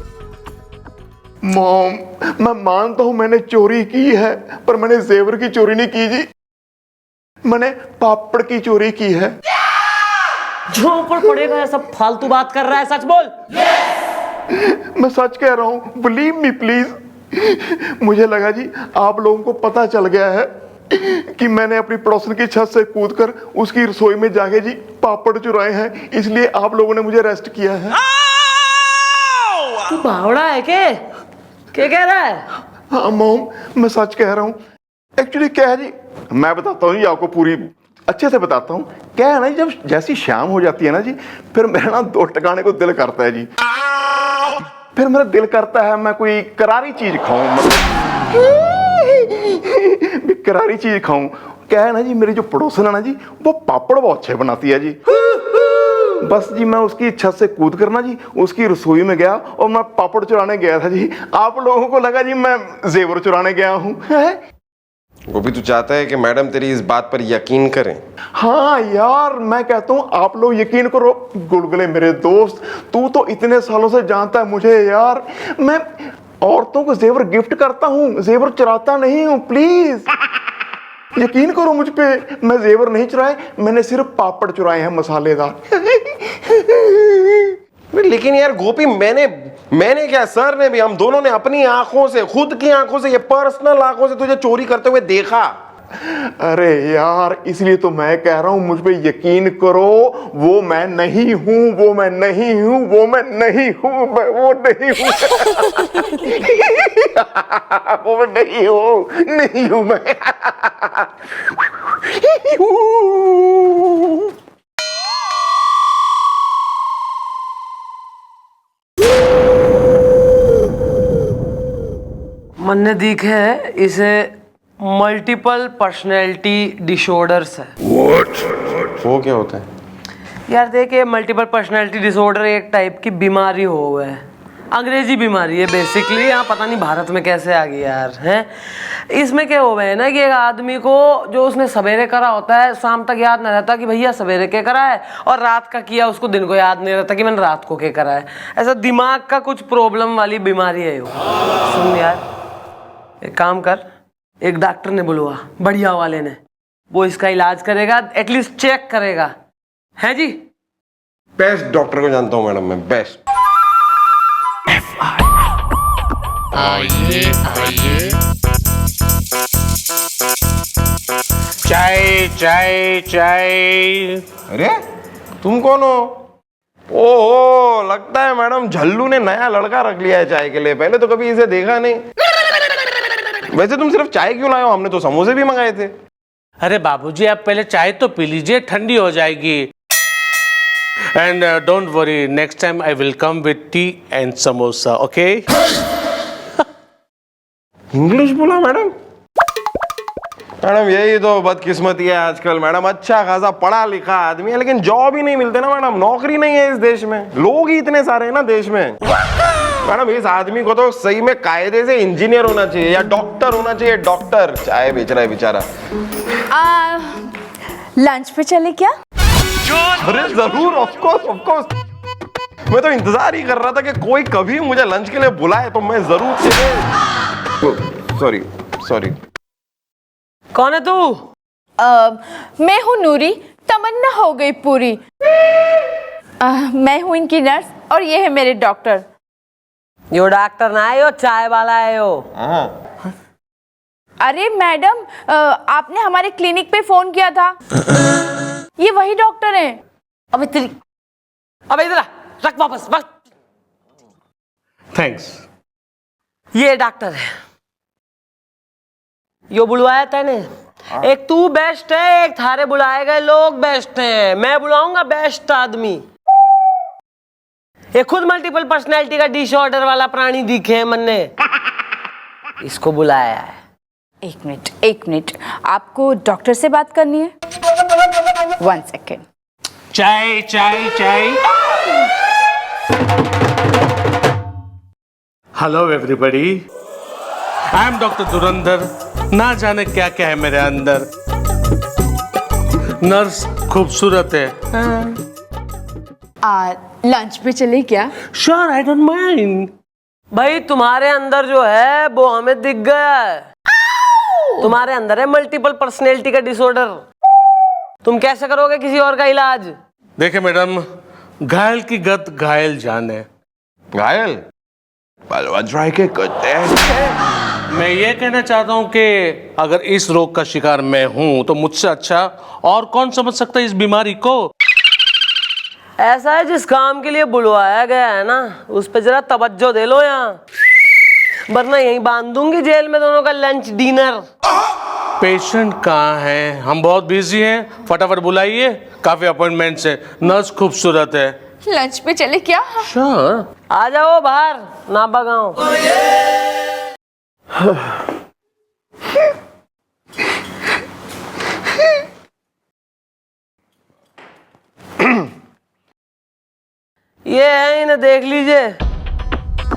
Speaker 6: मॉम, मैं मानता हूं मैंने चोरी की है, पर मैंने जेवर की चोरी नहीं की जी, मैंने पापड़ की चोरी की है।
Speaker 3: जो ऊपर पड़ेगा है सब फालतू बात कर रहा है, सच बोल।
Speaker 6: मैं सच कह रहा हूं, बिलीव मी प्लीज। मुझे लगा जी आप लोगों को पता चल गया है कि मैंने अपनी पड़ोसन की छत से कूदकर उसकी रसोई में जाके जी पापड़ चुराए हैं, इसलिए आप लोगों ने मुझे अरेस्ट किया है।
Speaker 3: तू बावड़ा है क्या कह रहा है?
Speaker 6: हाँ मॉम, मैं सच कह रहा हूँ। एक्चुअली क्या है जी, मैं बताता हूँ जी आपको, पूरी अच्छे से बताता हूँ। क्या है ना, जब जैसी शाम हो जाती है ना जी, फिर मेरा ना 2 टकाने को दिल करता है जी। फिर मेरा दिल करता है मैं कोई करारी चीज खाऊं, मतलब करारी चीज खाऊं। क्या है ना जी, मेरी जो पड़ोसन है ना जी, वो पापड़ बहुत अच्छे बनाती है जी। बस जी मैं उसकी छत से कूद कर ना जी उसकी रसोई में गया और मैं पापड़ चुराने गया था जी। आप लोगों को लगा जी मैं जेवर चुराने गया हूँ।
Speaker 2: गोपी, तू चाहता है कि मैडम तेरी इस बात पर यकीन करें?
Speaker 6: हाँ यार, मैं कहता हूँ आप लोग यकीन करो। गुलगुले मेरे दोस्त, तू तो इतने सालों से जानता है मुझे यार, मैं औरतों को जेवर गिफ्ट करता हूँ, जेवर चुराता नहीं हूँ। प्लीज यकीन करो मुझ पे, मैं जेवर नहीं चुराए, मैंने सिर्फ पापड़ चुराए हैं मसालेदार।
Speaker 2: लेकिन यार गोपी, मैंने क्या, सर ने भी, हम दोनों ने अपनी आंखों से, खुद की आंखों से, ये पर्सनल आंखों से तुझे चोरी करते हुए देखा।
Speaker 6: अरे यार, इसलिए तो मैं कह रहा हूं मुझ पे यकीन करो, वो मैं नहीं हूं, वो मैं नहीं हूं, वो मैं नहीं हूं, मैं वो नहीं हूं। वो मैं नहीं हूं, नहीं हूं मैं।
Speaker 3: मन ने देख है इसे मल्टीपल पर्सनैलिटी डिसऑर्डर्स है।
Speaker 2: वो क्या होता है?
Speaker 3: यार देखिए, मल्टीपल पर्सनैलिटी डिसऑर्डर एक टाइप की बीमारी हो है, अंग्रेजी बीमारी है बेसिकली। यहाँ पता नहीं भारत में कैसे आ गई यार, हैं? इसमें क्या हो है ना कि एक आदमी को जो उसने सवेरे करा होता है, शाम तक याद नहीं रहता कि भैया सवेरे क्या करा है, और रात का किया उसको दिन को याद नहीं रहता कि मैंने रात को क्या करा है। ऐसा दिमाग का कुछ प्रॉब्लम वाली बीमारी है। सुन यार, एक काम कर, एक डॉक्टर ने बुलवा, बढ़िया वाले ने, वो इसका इलाज करेगा, एटलीस्ट चेक करेगा, है जी?
Speaker 2: बेस्ट डॉक्टर को जानता हूँ मैडम, मैं बेस्ट।
Speaker 4: चाय चाय चाय।
Speaker 2: अरे तुम कौन हो? ओहो, लगता है मैडम झल्लू ने नया लड़का रख लिया है चाय के लिए, पहले तो कभी इसे देखा नहीं। वैसे तुम सिर्फ चाय क्यों लाए हो? हमने तो समोसे भी मंगाए थे।
Speaker 4: अरे बाबूजी, आप पहले चाय तो पी लीजिए, ठंडी हो जाएगी। And don't worry, next time I will come with T and samosa, okay?
Speaker 2: English बोला मैडम? मैडम यही तो बदकिस्मती है आजकल मैडम, अच्छा खासा पढ़ा लिखा आदमी है लेकिन जॉब ही नहीं मिलते ना मैडम, नौकरी नहीं है इस देश में, लोग ही इतने सारे हैं ना देश में। मैडम इस आदमी को तो सही में कायदे से इंजीनियर होना चाहिए या डॉक्टर होना चाहिए, डॉक्टर। चाय बेच रहा है बेचारा।
Speaker 8: लंच पे चले क्या?
Speaker 2: अरे जरूर, ऑफ कोर्स। मैं तो इंतजार ही कर रहा था कि कोई कभी मुझे लंच के लिए बुलाए तो मैं जरूर से। सॉरी।
Speaker 3: कौन है तू?
Speaker 8: मैं हूँ नूरी, तमन्ना हो गई पूरी। मैं हूँ इनकी नर्स और ये है मेरे डॉक्टर।
Speaker 3: यो डॉक्टर ना आयो, चाय वाला आयो।
Speaker 8: अरे मैडम, आपने हमारे क्लिनिक पे फोन किया था। ये वही डॉक्टर हैं।
Speaker 3: अबे तेरी, अबे इधर आ, रख वापस, रख।
Speaker 4: थैंक्स।
Speaker 3: ये डॉक्टर है। यो बुलवाया तैने। एक तू बेस्ट है, एक थारे बुलाए गए लोग बेस्ट हैं। मैं बुलाऊंगा बेस्ट आदमी। ये खुद मल्टीपल पर्सनैलिटी का डिसऑर्डर वाला प्राणी दिखे मन ने, इसको बुलाया है।
Speaker 8: एक मिनट, आपको डॉक्टर से बात करनी है? 1 सेकेंड।
Speaker 4: चाय चाय चाय। Hello everybody, I am doctor धुरंधर। ना जाने क्या क्या है मेरे अंदर। नर्स खूबसूरत है।
Speaker 8: लंच पे चले क्या?
Speaker 4: Sure, I don't mind.
Speaker 3: भाई तुम्हारे अंदर जो है वो हमें दिख गया है। तुम्हारे अंदर है मल्टीपल पर्सनैलिटी का डिसऑर्डर। तुम कैसे करोगे किसी और का इलाज?
Speaker 4: देखिए मैडम, घायल की गत घायल जाने।
Speaker 2: घायल बलवंत राय के कुत्ते।
Speaker 4: मैं ये कहना चाहता हूँ कि अगर इस रोग का शिकार मैं हूँ तो मुझसे अच्छा और कौन समझ सकता है इस बीमारी को।
Speaker 3: ऐसा है, जिस काम के लिए बुलवाया गया है ना, उस पे जरा तवज्जो दे लो यहाँ, वरना यहीं बांध दूंगी जेल में दोनों का लंच डिनर।
Speaker 4: पेशेंट कहाँ है? हम बहुत बिजी हैं, फटाफट बुलाइए। काफी अपॉइंटमेंट्स है। नर्स खूबसूरत है।
Speaker 8: लंच पे चले क्या?
Speaker 4: श्योर।
Speaker 3: आ जाओ बाहर, ना भगाओ। ये है, इन्हें देख लीजिए।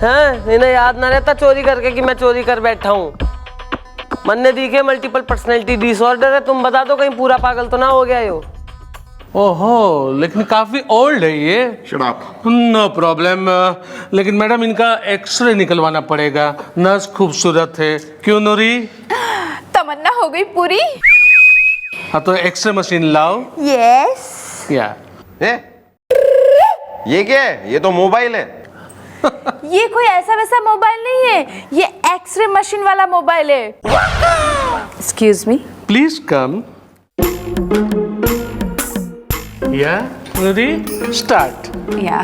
Speaker 3: हैं, इन्हें याद ना रहता चोरी करके कि मैं चोरी कर बैठा हूँ। मन ने दिखे मल्टीपल पर्सनैलिटी डिसऑर्डर है। तुम बता दो कहीं पूरा पागल तो ना हो गया यो।
Speaker 4: ओहो, लेकिन काफी ओल्ड है ये।
Speaker 6: Shut up.
Speaker 4: No problem. लेकिन मैडम इनका एक्सरे निकलवाना पड़ेगा। नर्स खूबसूरत है, क्यों नूरी?
Speaker 8: तमन्ना हो गई पूरी।
Speaker 4: हाँ तो एक्सरे मशीन लाओ।
Speaker 8: यस।
Speaker 4: या
Speaker 2: ये क्या है? ये तो मोबाइल है।
Speaker 8: ये कोई ऐसा वैसा मोबाइल नहीं है, ये एक्सरे मशीन वाला मोबाइल है। Excuse me.
Speaker 4: Please come. या नूरी, स्टार्ट।
Speaker 8: या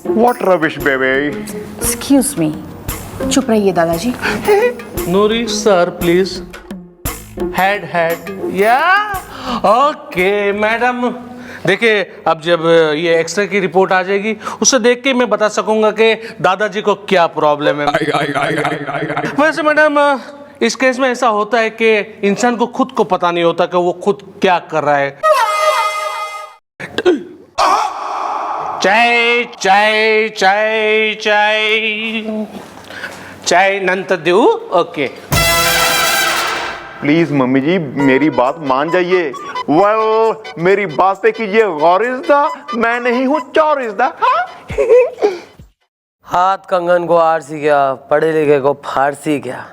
Speaker 6: what rubbish baby.
Speaker 8: Excuse me. चुप रहिए दादाजी।
Speaker 4: नूरी सर प्लीज। हेड या ओके मैडम। देखिए, अब जब ये एक्सरे की रिपोर्ट आ जाएगी, उसे देख के मैं बता सकूंगा कि दादाजी को क्या प्रॉब्लम है। वैसे मैडम, इस केस में ऐसा होता है कि इंसान को खुद को पता नहीं होता कि वो खुद क्या कर रहा है। चाय चाय चाय चाय चाय नंत दू। ओके
Speaker 6: प्लीज मम्मी जी, मेरी बात मान जाइए। वेल, मेरी बात पे कीजिए गौर। इज़्दा मैं नहीं हूँ, चोर इज़्दा।
Speaker 3: हाथ कंगन को आरसी क्या, पढ़े लिखे को फारसी क्या।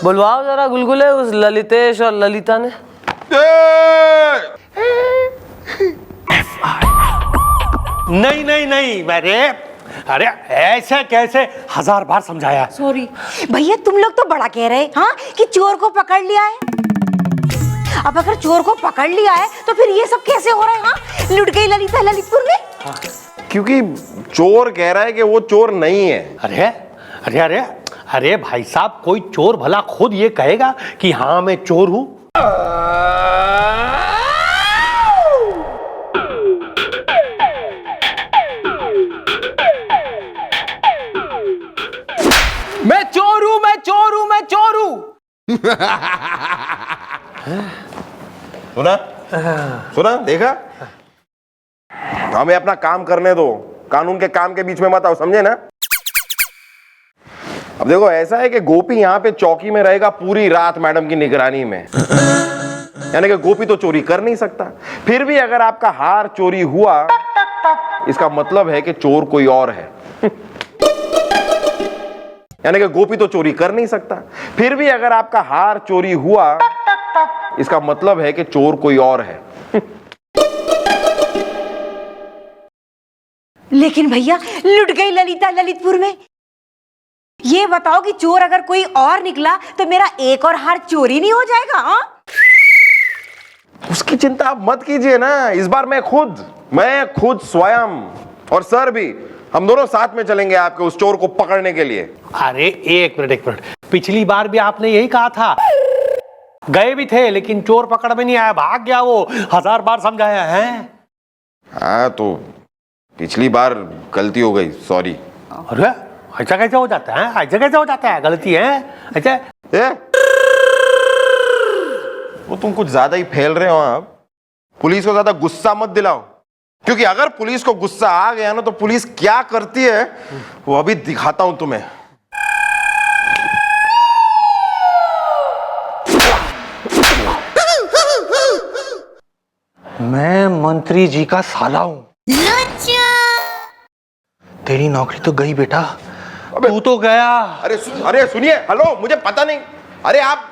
Speaker 3: बुलवाओ जरा गुलगुले उस ललितेश और ललिता ने।
Speaker 4: नहीं नहीं नहीं, अरे ऐसा कैसे? 1000 बार समझाया।
Speaker 1: सॉरी भैया, तुम लोग तो बड़ा कह रहे हाँ कि चोर को पकड़ लिया है। अब अगर चोर को पकड़ लिया है तो फिर ये सब कैसे हो रहा है? हाँ, लुट गई ललिता ललितपुर में।
Speaker 2: क्योंकि चोर कह रहा है कि वो चोर नहीं है।
Speaker 4: अरे अरे अरे अरे भाई साहब, कोई चोर भला खुद ये कहेगा कि हाँ मैं चोर हूं?
Speaker 3: मैं चोर हूं, मैं चोर हूं, मैं चोर हूं।
Speaker 2: सुना सुना, देखा? हमें अपना काम करने दो, कानून के काम के बीच में मत आओ, समझे ना? अब देखो, ऐसा है कि गोपी यहाँ पे चौकी में रहेगा पूरी रात मैडम की निगरानी में। यानी कि गोपी तो चोरी कर नहीं सकता। फिर भी अगर आपका हार चोरी हुआ, इसका मतलब है कि चोर कोई और है। यानी कि गोपी तो चोरी कर नहीं सकता। फिर भी अगर आपका हार चोरी हुआ, इसका मतलब है कि चोर कोई और है।
Speaker 1: लेकिन भैया, लुट गई ललिता ललितपुर में। ये बताओ कि चोर अगर कोई और निकला तो मेरा एक और हार चोरी नहीं हो जाएगा? हाँ,
Speaker 2: उसकी चिंता आप मत कीजिए ना। इस बार मैं खुद स्वयं और सर भी हम दोनों साथ में चलेंगे आपके उस चोर को पकड़ने के लिए।
Speaker 4: अरे एक मिनट, पिछली बार भी आपने यही कहा था, गए भी थे लेकिन चोर पकड़ में नहीं आया, भाग गया वो, 1000 बार समझाया है।
Speaker 2: हाँ तो पिछली बार गलती हो गई, सॉरी।
Speaker 4: अरे ऐसा कैसे हो जाता है, ऐसा कैसे हो जाता है, गलती है ऐसा।
Speaker 2: वो तुम कुछ ज्यादा ही फैल रहे हो आप। पुलिस को ज्यादा गुस्सा मत दिलाओ, क्योंकि अगर पुलिस को गुस्सा आ गया ना तो पुलिस क्या करती है वो अभी दिखाता हूं तुम्हें।
Speaker 4: मैं मंत्री जी का साला हूं। तेरी नौकरी तो गई बेटा, तू तो गया।
Speaker 2: अरे सुनिए, हेलो, मुझे पता नहीं। अरे आप,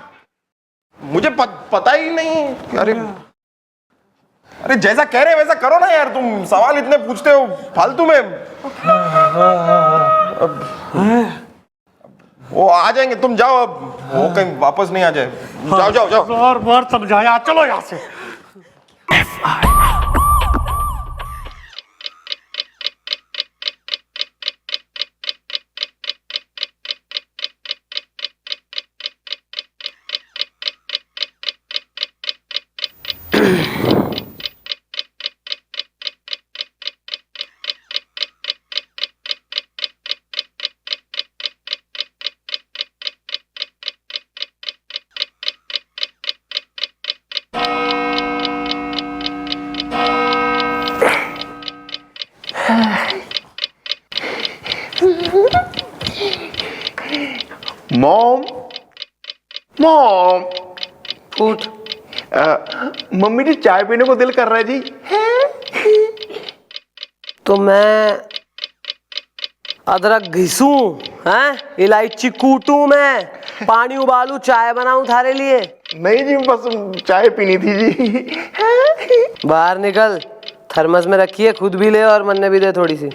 Speaker 2: मुझे पता ही नहीं। अरे जैसा कह रहे वैसा करो ना यार, तुम सवाल इतने पूछते हो फालतू में। वो आ जाएंगे, तुम जाओ, अब वो कहीं वापस नहीं आ जाए। जाओ जाओ जाओ।
Speaker 4: और बार समझाया, चलो यहां से।
Speaker 6: मॉम, मॉम,
Speaker 3: उठ।
Speaker 6: मम्मी जी चाय पीने को दिल कर रहा है जी।
Speaker 3: तो मैं अदरक घिसूं, हैं, इलायची कूटूं, मैं पानी उबालूं, चाय बनाऊं थारे लिए?
Speaker 6: नहीं जी, बस चाय पीनी थी जी।
Speaker 3: बाहर निकल, थर्मस में रखी है, खुद भी ले और मन्ने भी दे थोड़ी सी।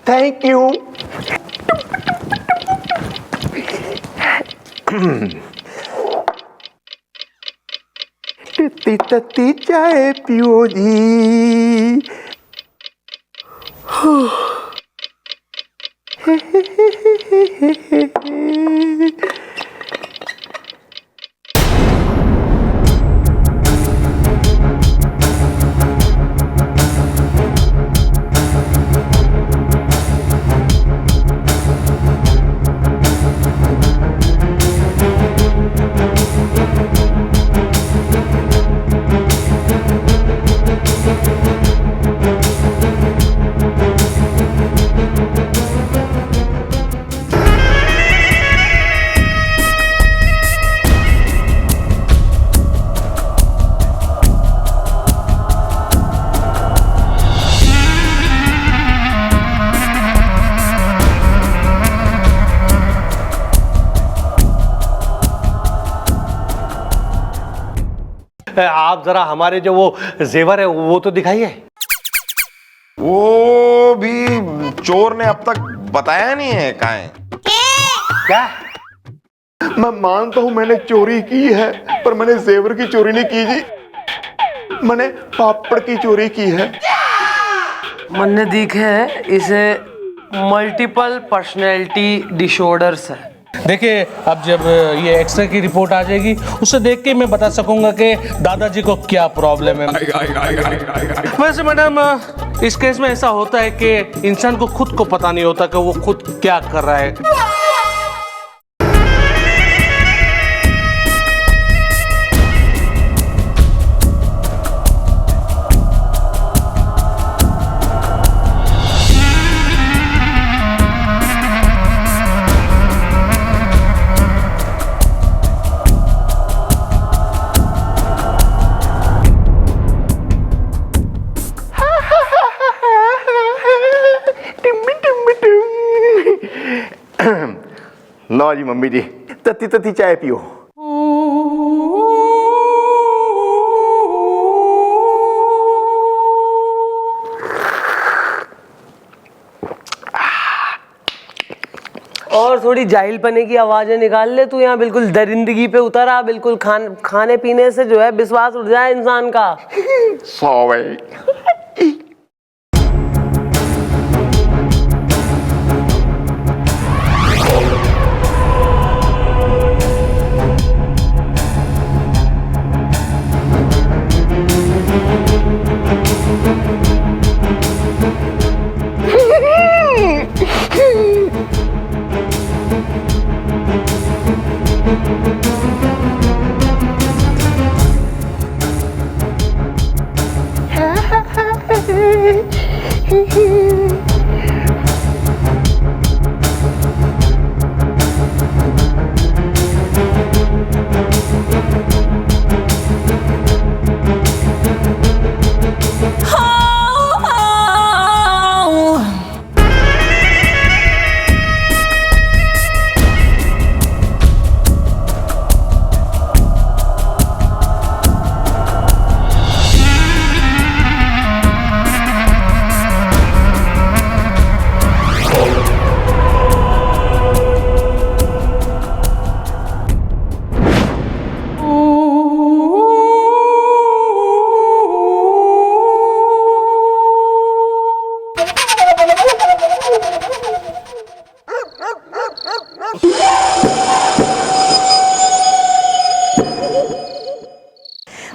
Speaker 6: Thank you. तत्ती तत्ती चाय पियो जी।
Speaker 4: आप जरा हमारे जो वो जेवर है वो तो दिखाइए।
Speaker 2: वो भी चोर ने अब तक बताया नहीं है कहाँ है।
Speaker 4: क्या?
Speaker 6: मैं मानता हूं मैंने चोरी की है, पर मैंने जेवर की चोरी नहीं की जी, मैंने पापड़ की चोरी की है।
Speaker 3: मन्ने दिखे है इसे मल्टीपल पर्सनैलिटी डिसऑर्डर्स है।
Speaker 9: देखिए, अब जब ये एक्सरे की रिपोर्ट आ जाएगी उसे देख के मैं बता सकूंगा कि दादाजी को क्या प्रॉब्लम है। वैसे मैडम, इस केस में ऐसा होता है कि इंसान को खुद को पता नहीं होता कि वो खुद क्या कर रहा है।
Speaker 6: लो जी मम्मी जी, तत्ती तत्ती चाय पियो।
Speaker 3: और थोड़ी जाहिल पने की आवाजें निकाल ले तू। यहाँ बिल्कुल दरिंदगी पे उतर आ, बिल्कुल खाने पीने से जो है विश्वास उठ जाए इंसान का।
Speaker 6: सॉरी।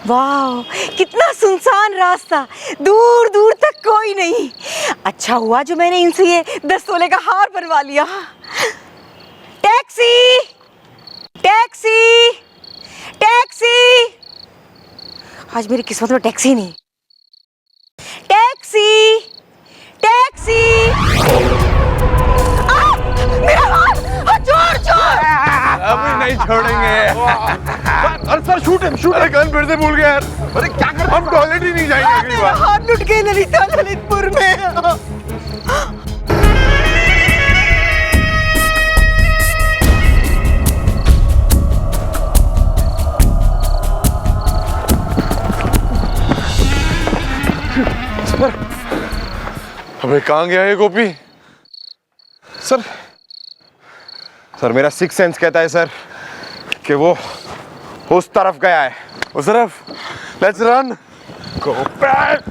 Speaker 1: वाह, कितना सुनसान रास्ता, दूर दूर तक कोई नहीं। अच्छा हुआ जो मैंने इनसे ये 10 तोले का हार बनवा लिया। Taxi, taxi, taxi. आज मेरी किस्मत में टैक्सी नहीं। Taxi, taxi. मेरा हाथ, चोर चोर।
Speaker 7: अभी नहीं छोड़ेंगे। अरे सर शूट अरे गन फिर से भूल गया यार। अरे क्या कर, हम टॉयलेट ही नहीं जाएंगे अगली बार।
Speaker 1: हाथ लुट गए ललिता, ललितपुर में।
Speaker 7: अबे कहाँ गया ये गोपी?
Speaker 2: सर सर मेरा सिक्स सेंस कहता है सर कि वो उस तरफ गया है।
Speaker 7: उस तरफ? Let's run.
Speaker 2: Go back.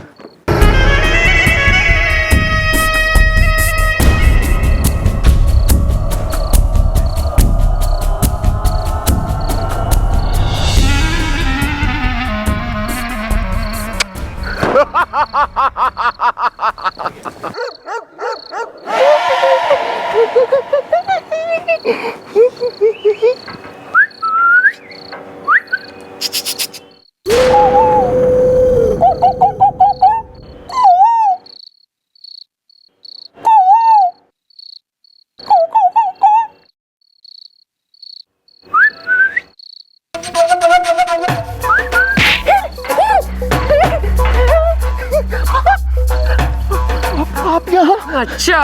Speaker 3: अच्छा,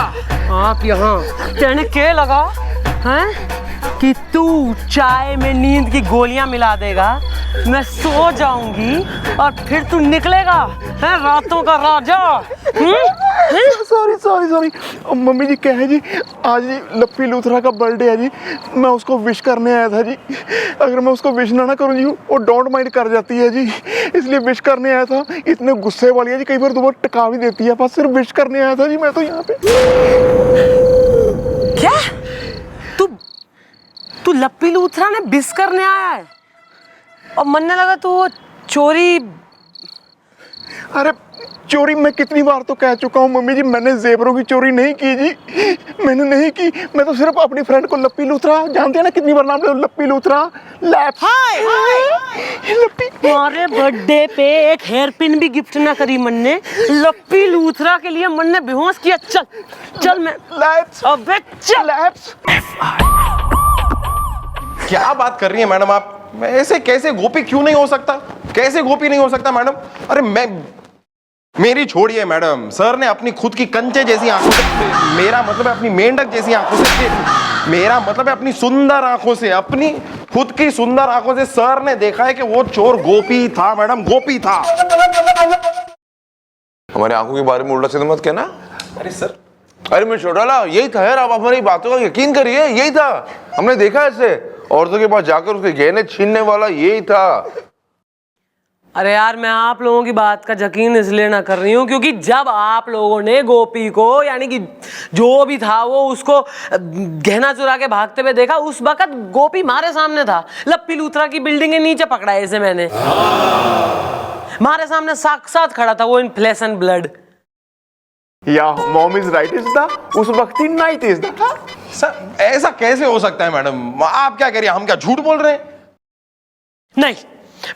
Speaker 3: आप यहाँ कहने के लगा हैं कि तू चाय में नींद की गोलियां मिला देगा, मैं सो जाऊंगी और फिर तू निकलेगा हैं रातों का राजा।
Speaker 6: सॉरी सॉरी सॉरी मम्मी जी, क्या है जी, आज जी लप्पी लूथरा का बर्थडे है जी। मैं उसको विश करने आया था जी। अगर मैं उसको विश ना करूँ जी वो डोंट माइंड कर जाती है जी, इसलिए विश करने आया था। इतने गुस्से वाली है जी, कई बार दोबारा टका भी देती है। बस सिर्फ विश करने आया था जी मैं तो यहाँ पे।
Speaker 3: क्या तू लप्पी लूथरा ने विश करने आया है और मनने लगा तू वो चोरी।
Speaker 6: अरे चोरी मैं कितनी बार तो कह चुका हूँ मम्मी जी, मैंने जेवरों की चोरी नहीं की जी, मैंने नहीं की। मैं तो सिर्फ अपनी फ्रेंड को लप्पी लूथरा, जानते हैं ना कितनी बार नाम ले, लप्पी लूथरा लैप्स। लप्पी
Speaker 3: तुम्हारे बर्थडे पे एक हेयर पिन भी गिफ्ट ना करी मन्ने, लप्पी लूथरा के लिए मन्ने बेहोश किया। चल चल मैं
Speaker 6: लैप्स,
Speaker 3: अबे चल
Speaker 6: लैप्स।
Speaker 2: क्या बात कर रही है मैडम आप? ऐसे कैसे गोपी क्यों नहीं हो सकता? कैसे गोपी नहीं हो सकता मैडम? अरे मेरी छोड़िए मैडम, सर ने अपनी खुद की कंचे जैसी आंखों से, मेरा मतलब है अपनी मेंढक जैसी आंखों से, मेरा मतलब है अपनी सुंदर आंखों से, अपनी खुद की सुंदर आंखों से सर ने देखा है कि वो चोर गोपी था मैडम, गोपी था।
Speaker 7: हमारी आंखों के बारे में उल्टा सीधा मत कहना।
Speaker 2: अरे सर
Speaker 7: अरे मैं छोटाला, यही था यार, आप हमारी बातों का यकीन करिए, यही था। हमने देखा ऐसे औरतों के पास जाकर उसके गहने छीनने वाला यही था।
Speaker 3: अरे यार, मैं आप लोगों की बात का यकीन इसलिए ना कर रही हूँ क्योंकि जब आप लोगों ने गोपी को, यानी कि जो भी था वो, उसको गहना चुरा के भागते हुए देखा, उस वक्त गोपी हमारे सामने था। लप्पी लूथरा की बिल्डिंग के नीचे पकड़ा है इसे मैंने। हमारे सामने साक्षात खड़ा था वो इन फ्लेश एंड ब्लड।
Speaker 6: या mom is right is the, उस वक्त ही नाइट इज द।
Speaker 2: सर ऐसा कैसे हो सकता है मैडम? आप क्या कह रही हैं? हम क्या झूठ बोल रहे हैं?
Speaker 3: नहीं,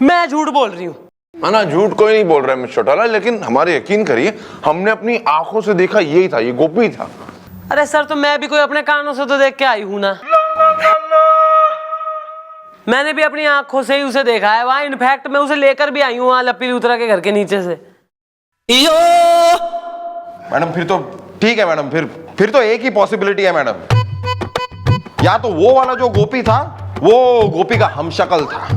Speaker 3: मैं झूठ बोल रही हूँ।
Speaker 7: ना, झूठ कोई नहीं बोल रहा है मिस्टर चौटाला, लेकिन हमारे यकीन करिए, हमने अपनी आंखों से देखा, यही था, ये गोपी था।
Speaker 3: अरे सर, तो मैं भी कोई अपने कानों से तो देख के आई हूं ना। मैंने भी अपनी आंखों से ही उसे देखा है वहां। इनफैक्ट मैं उसे लेकर भी आई हूं वहां लप्पी लूथरा के घर के नीचे से।
Speaker 2: मैडम फिर तो ठीक है मैडम, फिर तो एक ही पॉसिबिलिटी है मैडम। या तो वो वाला जो गोपी था वो गोपी का हमशक्ल था,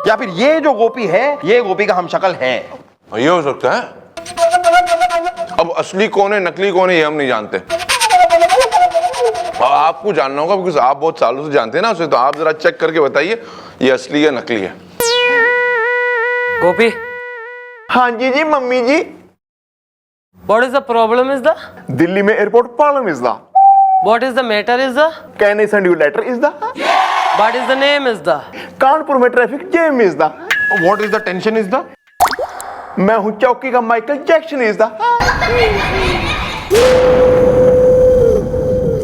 Speaker 2: या फिर ये जो गोपी है ये गोपी का हमशक्ल है।
Speaker 7: ये हो सकता है। अब असली कौन है नकली कौन है ये हम नहीं जानते। आपको जानना होगा क्योंकि आप बहुत सालों से जानते हैं ना उसे, तो आप जरा चेक करके बताइए ये असली है नकली है।
Speaker 3: गोपी।
Speaker 6: हाँ जी mummy ji.
Speaker 3: What is the problem is the?
Speaker 6: Delhi में airport problem is the.
Speaker 3: What is the matter is the?
Speaker 6: Can I send you letter is the.
Speaker 3: What is the name is the?
Speaker 6: Kanpur में traffic jam is the.
Speaker 2: What is the tension is the?
Speaker 6: मैं हूं चौकी का Michael Jackson is the.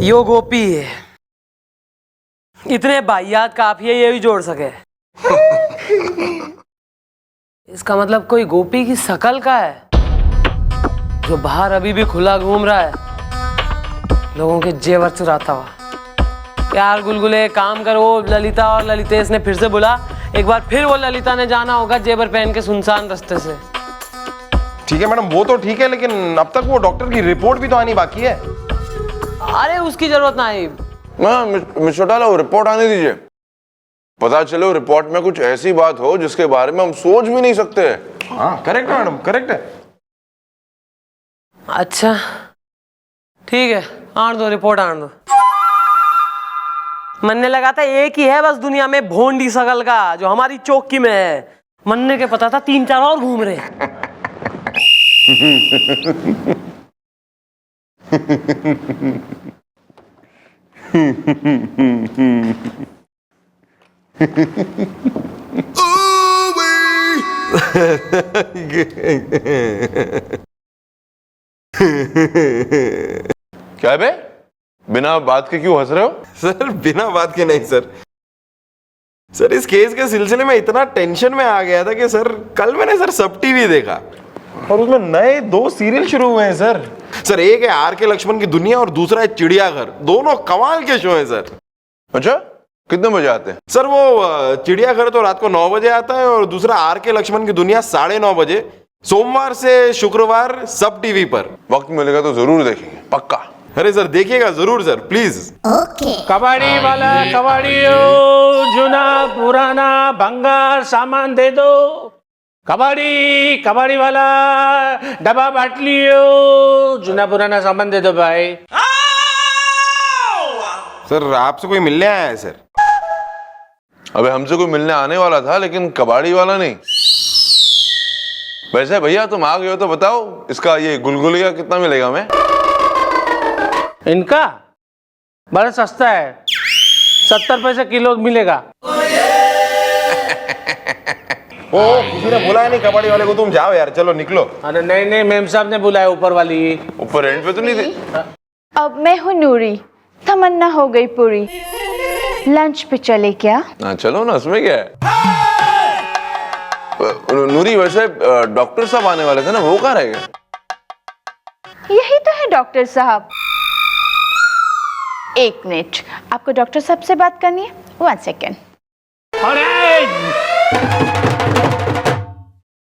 Speaker 3: यो गोपी है। इतने बाहियात काफी है ये भी जोड़ सके। इसका मतलब कोई गोपी की शकल का है जो बाहर अभी भी खुला घूम रहा है, लोगों के जेवर चुराता हुआ। यार गुलगुले, काम करो, ललिता और ललितेश ने फिर से बुला। एक बार फिर वो ललिता ने जाना होगा जेवर पहन के सुनसान रास्ते से।
Speaker 2: ठीक है मैडम, वो तो ठीक है, लेकिन अब तक वो डॉक्टर की रिपोर्ट भी तो आनी बाकी है।
Speaker 3: अरे उसकी जरूरत नहीं।
Speaker 7: मिस्टर चौटाला, वो रिपोर्ट आने दीजिए। पता चले वो रिपोर्ट में कुछ ऐसी बात हो जिसके बारे में हम सोच भी नहीं सकते।
Speaker 2: हाँ करेक्ट है मैडम, करेक्ट है।
Speaker 3: अच्छा ठीक है, आन दो रिपोर्ट, आन दो। मनने लगा था एक ही है बस दुनिया में भोंडी शकल का जो हमारी चौकी में है। मनने के पता था 3-4 और घूम रहे हैं।
Speaker 7: क्या बे, बिना बात के क्यों हंस रहे हो?
Speaker 2: सर बिना बात के नहीं सर इस केस के सिलसिले में इतना टेंशन में आ गया था कि सर कल मैंने सर सब टीवी देखा और उसमें नए 2 सीरियल शुरू हुए हैं सर एक है आर के लक्ष्मण की दुनिया और दूसरा है चिड़ियाघर। दोनों कमाल के शो हैं सर।
Speaker 7: अच्छा, कितने बजे आते हैं?
Speaker 2: सर वो चिड़ियाघर तो रात को 9 बजे आता है और दूसरा आर के लक्ष्मण की दुनिया 9:30 बजे, सोमवार से शुक्रवार सब टीवी पर।
Speaker 7: वक्त मिलेगा तो जरूर देखेंगे, पक्का।
Speaker 2: अरे सर देखिएगा जरूर सर, प्लीज।
Speaker 9: कबाड़ी वाला, कबाड़ी जूना पुराना भंगार सामान दे दो। कबाड़ी वाला डब्बा बांट लियो, जूना पुराना सामान दे दो भाई।
Speaker 2: सर आपसे कोई मिलने आया है सर?
Speaker 7: अबे हमसे कोई मिलने आने वाला था लेकिन कबाड़ी वाला नहीं। वैसे भैया तुम आ गए हो तो बताओ इसका ये गुलगुलिया कितना मिलेगा हमें?
Speaker 9: इनका बड़ा सस्ता है, 70 पैसे किलो मिलेगा।
Speaker 2: ओ किसी ने बुलाया नहीं कबाड़ी वाले को, तुम जाओ यार, चलो निकलो।
Speaker 9: अरे नहीं, मेम साहब ने बुलाया, ऊपर वाली।
Speaker 7: ऊपर एंड पे तो नहीं थी?
Speaker 8: अब मैं हूँ नूरी, तमन्ना हो गई पूरी। लंच पे चले क्या?
Speaker 7: हाँ चलो ना, उसमें क्या है। नूरी, वैसे डॉक्टर साहब आने वाले थे ना, वो कहाँ रह गए?
Speaker 8: यही तो है डॉक्टर साहब। एक मिनट, आपको डॉक्टर साहब से बात करनी है? 1 सेकेंड।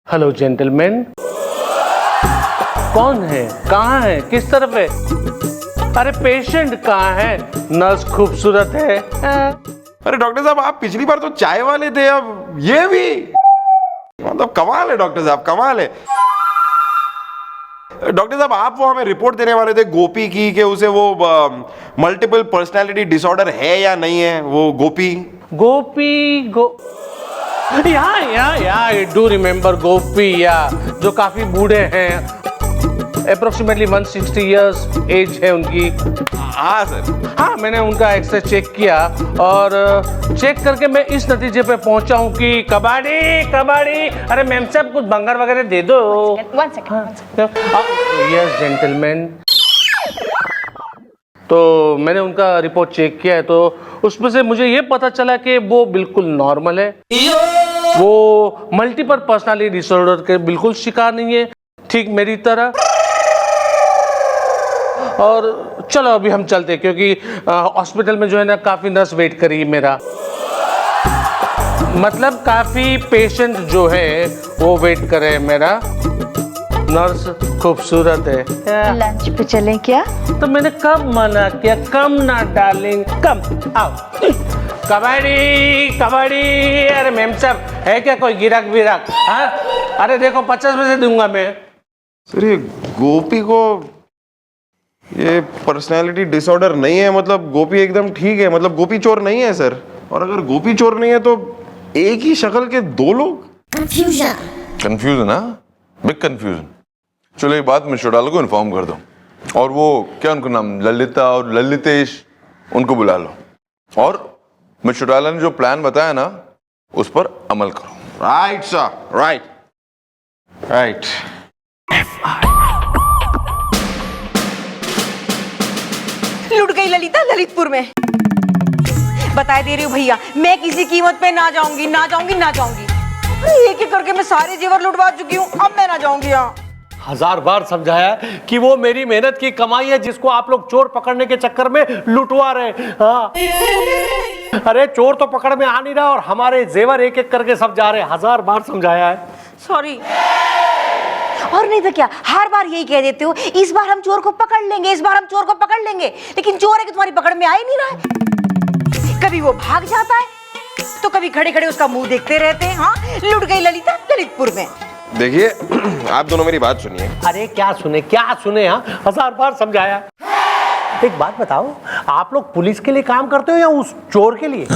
Speaker 9: हेलो जेंटलमैन, कौन है, कहाँ है, किस तरफ है? अरे पेशेंट कहाँ है? नर्स खूबसूरत है।
Speaker 2: अरे डॉक्टर साहब आप पिछली बार तो चाय वाले थे, अब ये भी, मतलब कमाल है डॉक्टर साहब, कमाल है। डॉक्टर साहब आप वो हमें रिपोर्ट देने वाले थे गोपी की कि उसे वो मल्टीपल पर्सनालिटी डिसऑर्डर है या नहीं है वो गोपी।
Speaker 9: या आई डू रिमेम्बर गोपी, या जो काफी बूढ़े हैं, अप्रोक्सीमेटली 160 इयर्स एज है उनकी।
Speaker 2: हाँ सर।
Speaker 9: हाँ, मैंने उनका एक्सरे चेक किया और चेक करके मैं इस नतीजे पे पहुंचा हूँ कि कबाड़ी। अरे मैम साहब कुछ बंगर वगैरह दे दो।
Speaker 8: One second.
Speaker 9: Yes gentleman. तो मैंने उनका रिपोर्ट चेक किया है तो उसमें से मुझे ये पता चला कि वो बिल्कुल नॉर्मल है, वो मल्टीपल पर्सनालिटी डिसऑर्डर के बिल्कुल शिकार नहीं है, ठीक मेरी तरह। और चलो अभी हम चलते हैं क्योंकि हॉस्पिटल में जो है ना काफी नर्स वेट करी मेरा, मतलब काफी पेशेंट जो है वो वेट करे मेरा। नर्स खूबसूरत है।
Speaker 8: लंच पे चलें क्या?
Speaker 9: तो मैंने कब मना किया? कम ना डार्लिंग, कम आओ। कबाड़ी। अरे मैम साहब है क्या कोई गिराक विराक? हाँ, अरे देखो 50 पैसे दूंगा मैं।
Speaker 2: सर ये गोपी को ये पर्सनालिटी डिसऑर्डर नहीं है, मतलब गोपी एकदम ठीक है, मतलब गोपी चोर नहीं है सर। और अगर गोपी चोर नहीं है तो एक ही शक्ल के दो लोग।
Speaker 7: कंफ्यूजन ना, बिग कंफ्यूजन। चलो एक बात मिस्टर डालो को इन्फॉर्म कर दो, और वो क्या उनका नाम ललिता और ललितेश, उनको बुला लो और मिस्टर डाला ने जो प्लान बताया ना उस पर अमल करो।
Speaker 2: Right sir, right.
Speaker 1: लुट गई ललिता ललितपुर में। बताए दे रही हूँ भैया, मैं किसी कीमत पे ना जाऊंगी। एक एक करके मैं सारे जेवर लुटवा चुकी हूँ, अब मैं ना जाऊंगी। यहाँ
Speaker 4: 1000 बार समझाया कि वो मेरी मेहनत की कमाई है जिसको आप लोग चोर पकड़ने के चक्कर में लुटवा रहे। हाँ, अरे चोर तो पकड़ में आ नहीं रहा और हमारे जेवर एक एक करके सब जा रहे। 1000 बार समझाया है।
Speaker 1: सॉरी। और नहीं तो क्या, हर बार यही कह देते हो, इस बार हम चोर को पकड़ लेंगे, लेकिन चोर है कि तुम्हारी पकड़ में आ ही नहीं रहा है। कभी वो भाग जाता है तो कभी खड़े खड़े उसका मुंह देखते रहते हैं। हाँ, लुट गई ललिता ललितपुर में।
Speaker 2: देखिए आप दोनों मेरी बात सुनिए।
Speaker 4: अरे क्या सुने हाँ, 1000 बार समझाया। एक बात बताओ, आप लोग पुलिस के लिए काम करते हो या उस चोर के लिए?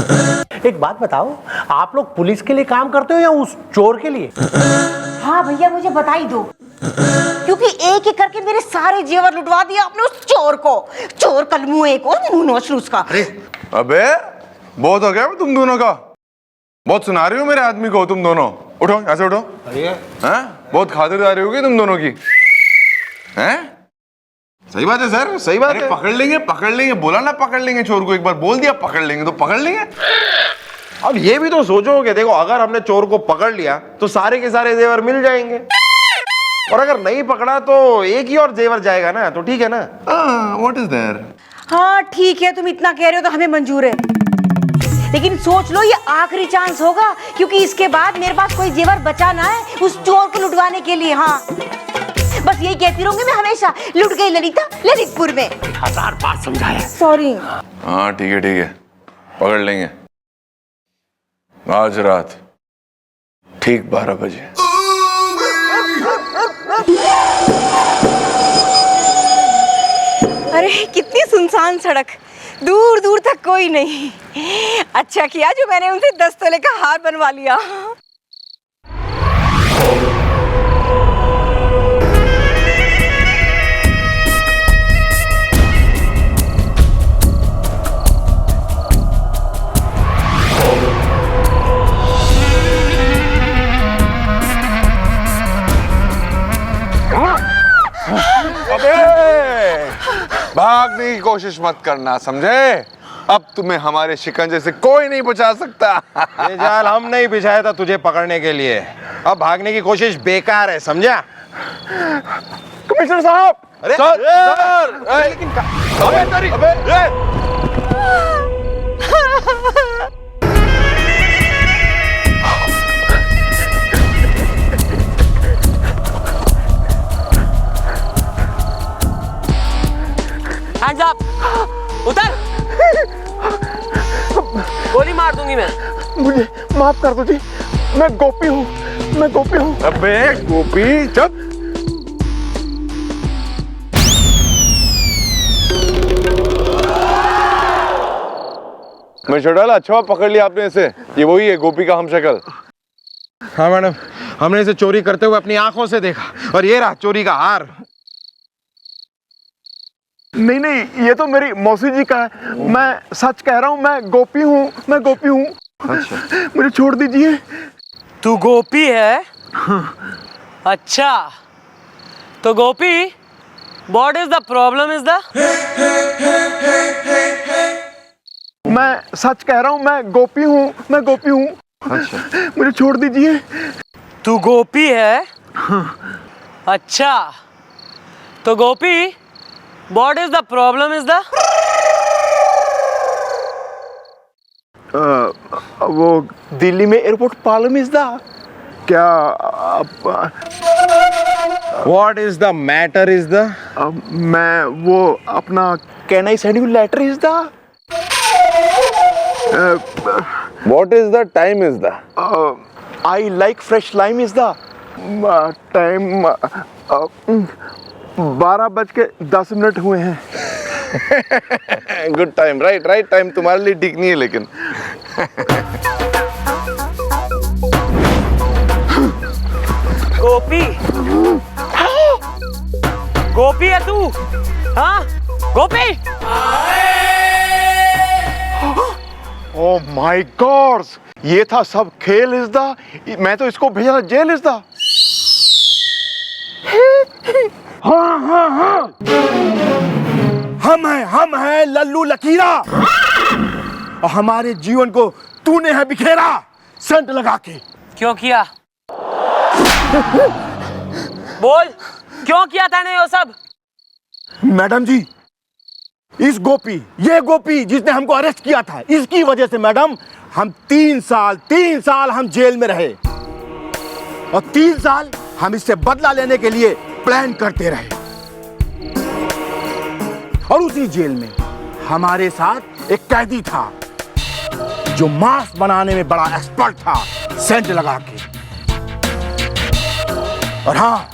Speaker 4: एक बात बताओ, आप लोग पुलिस के लिए काम करते हो या उस चोर के लिए?
Speaker 1: हाँ भैया मुझे बता ही दो, क्योंकि एक एक करके मेरे सारे जेवर लुटवा दिया आपने उस चोर को। चोर कलमुए को, मुंह नोच लूं उसका।
Speaker 7: अबे बहुत हो गया तुम दोनों का, बहुत सुना रही हो मेरे आदमी को तुम दोनों। उठो, ऐसे उठो। हैं? बहुत खातिरदारी होगी तुम दोनों की। हैं?
Speaker 2: सही बात है सर, सही बात है।
Speaker 7: पकड़ लेंगे, बोला ना पकड़ लेंगे चोर को, एक बार बोल दिया पकड़ लेंगे तो पकड़ लेंगे।
Speaker 2: अब ये भी तो सोचो कि देखो अगर हमने चोर को पकड़ लिया तो सारे के सारे जेवर मिल जाएंगे, और अगर नहीं पकड़ा तो एक ही और जेवर जाएगा ना, तो ठीक है ना?
Speaker 7: What is there?
Speaker 1: हाँ ठीक है, तुम इतना कह रहे हो तो हमें मंजूर है, लेकिन सोच लो ये आखिरी चांस होगा, क्योंकि इसके बाद मेरे पास कोई जेवर बचा ना है उस चोर को लुटवाने के लिए। हाँ बस यही कहती रहूंगी मैं हमेशा, लुट गई ललिता ललितपुर में।
Speaker 4: 1000 बार समझाया।
Speaker 1: सॉरी।
Speaker 7: हाँ ठीक है, पकड़ लेंगे आज रात ठीक 12 बजे।
Speaker 1: अरे कितनी सुनसान सड़क, दूर दूर तक कोई नहीं। अच्छा किया जो मैंने उनसे 10 तोले का हार बनवा लिया।
Speaker 7: भागने की कोशिश मत करना, समझे? अब तुम्हें हमारे शिकंजे से कोई नहीं बचा सकता।
Speaker 2: ये जाल हम नहीं बिछाया था तुझे पकड़ने के लिए, अब भागने की कोशिश बेकार है, समझा?
Speaker 7: कमिश्नर साहब!
Speaker 2: अरे
Speaker 7: सर!
Speaker 2: लेकिन
Speaker 3: हैंड्स अप, उतर, गोली मार दूंगी मैं।
Speaker 6: मुझे माफ कर दो जी, मैं गोपी हूँ।
Speaker 7: अबे गोपी चुप! मैं छोटाला अच्छा पकड़ लिया आपने इसे, ये वही है गोपी का हमशक्ल।
Speaker 2: हाँ मैडम, हमने इसे चोरी करते हुए अपनी आंखों से देखा और ये रहा चोरी का हार।
Speaker 6: नहीं नहीं, ये तो मेरी मौसी जी का है। मैं सच कह रहा हूँ, मैं गोपी हूँ, मैं गोपी हूँ।
Speaker 7: अच्छा,
Speaker 6: मुझे छोड़ दीजिए।
Speaker 3: तू गोपी है? अच्छा, तो Gopi, what is the problem is the?
Speaker 6: मैं सच कह रहा हूँ, मैं गोपी हूँ, मैं गोपी हूँ।
Speaker 7: अच्छा,
Speaker 6: मुझे छोड़ दीजिए।
Speaker 3: तू गोपी है? अच्छा, तो Gopi, what is the problem is the?
Speaker 6: वो दिल्ली में एयरपोर्ट प्रॉब्लम इज द क्या?
Speaker 2: What is the matter is the?
Speaker 6: मैं वो अपना can I send you letter is the?
Speaker 7: What is the time is the?
Speaker 6: I like fresh lime is the time. 12:10 हुए हैं।
Speaker 7: Good time, right time तुम्हारे लिए ठीक नहीं है लेकिन।
Speaker 3: गोपी, गोपी है तू? हाँ, गोपी?
Speaker 6: ओह माय गॉड, ये था सब खेल इज द? मैं तो इसको भेजा था जेल इज द। हाँ हाँ हाँ, हम हैं लल्लू लकीरा, और हमारे जीवन को तूने है बिखेरा सेंट लगा के।
Speaker 3: क्यों किया? बोल, क्यों किया तूने वो सब?
Speaker 6: मैडम जी, इस गोपी, ये गोपी जिसने हमको अरेस्ट किया था, इसकी वजह से मैडम हम 3 साल हम जेल में रहे, और 3 साल हम इससे बदला लेने के लिए प्लान करते रहे। और उसी जेल में हमारे साथ एक कैदी था जो मांस बनाने में बड़ा एक्सपर्ट था, सेंट लगा के। और हाँ,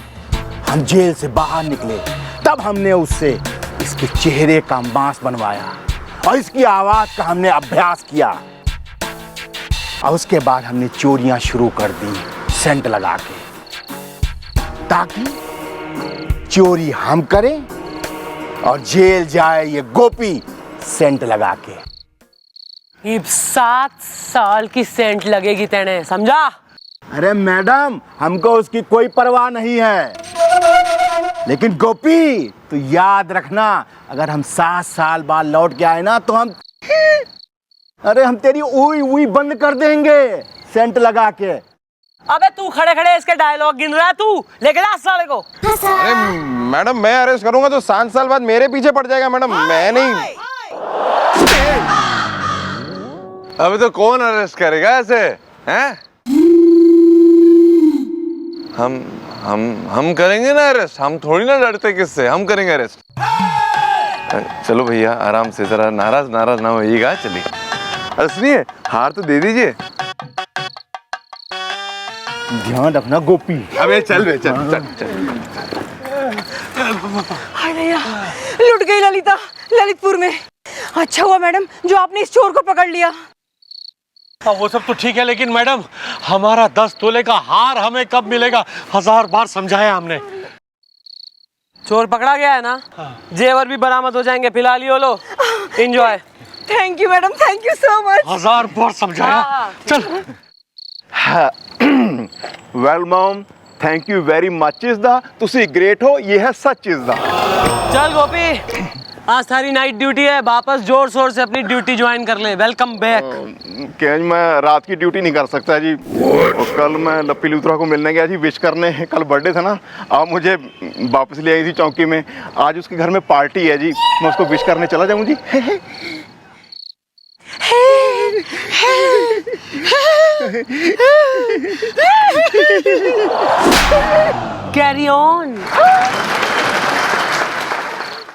Speaker 6: हम जेल से बाहर निकले तब हमने उससे इसके चेहरे का मांस बनवाया और इसकी आवाज का हमने अभ्यास किया, और उसके बाद हमने चोरियां शुरू कर दी सेंट लगा के, ताकि चोरी हम करें और जेल जाए ये गोपी सेंट लगा के।
Speaker 3: ये 7 साल की सेंट लगेगी तेने, समझा?
Speaker 6: अरे मैडम, हमको उसकी कोई परवाह नहीं है, लेकिन गोपी तू याद रखना, अगर हम 7 साल बाद लौट के आए ना तो हम तेरी उई बंद कर देंगे सेंट लगा के।
Speaker 3: अबे तू खड़े खड़े इसके डायलॉग गिन रहा है, तू लेके जा साले को।
Speaker 2: अरे मैडम, मैं अरेस्ट करूंगा तो 7 साल बाद मेरे पीछे पड़ जाएगा मैडम, मैं नहीं।
Speaker 7: अभी तो कौन अरेस्ट करेगा ऐसे, हैं? हम करेंगे ना अरेस्ट, हम थोड़ी ना डरते किससे, हम करेंगे अरेस्ट। चलो भैया आराम से, जरा नाराज ना होइएगा, चलिए। अरे सुनिए, हार तो दे दीजिए।
Speaker 6: ध्यान रखना गोपी।
Speaker 7: अबे चल बे, चल।
Speaker 1: हाय भैया, लुट गई ललिता ललितपुर में। अच्छा हुआ मैडम जो आपने इस चोर को पकड़ लिया।
Speaker 4: वो सब तो ठीक है, लेकिन मैडम हमारा 10 तोले का हार हमें कब मिलेगा? 1000 बार समझाया हमने।
Speaker 3: चोर पकड़ा गया है ना, जेवर भी बरामद हो जाएंगे, फिलहाल ये लो, enjoy.
Speaker 1: Thank you madam, thank you so much.
Speaker 4: 1000 बार समझाया। चल।
Speaker 6: Well mom, thank you very much is the, तुसी ग्रेट हो, ये है सच इज द।
Speaker 3: चल गोपी, आज सारी नाइट ड्यूटी है, वापस जोर शोर से अपनी ड्यूटी ज्वाइन कर ले। Welcome back.
Speaker 6: क्या मैं रात की ड्यूटी नहीं कर सकता जी, और कल मैं लप्पी लूथरा को मिलने गया जी, विश करने, कल बर्थडे था ना, आप मुझे वापस ले आई थी चौकी में, आज उसके घर में पार्टी है जी, मैं उसको विश करने चला जाऊँ जी।
Speaker 3: Carry on.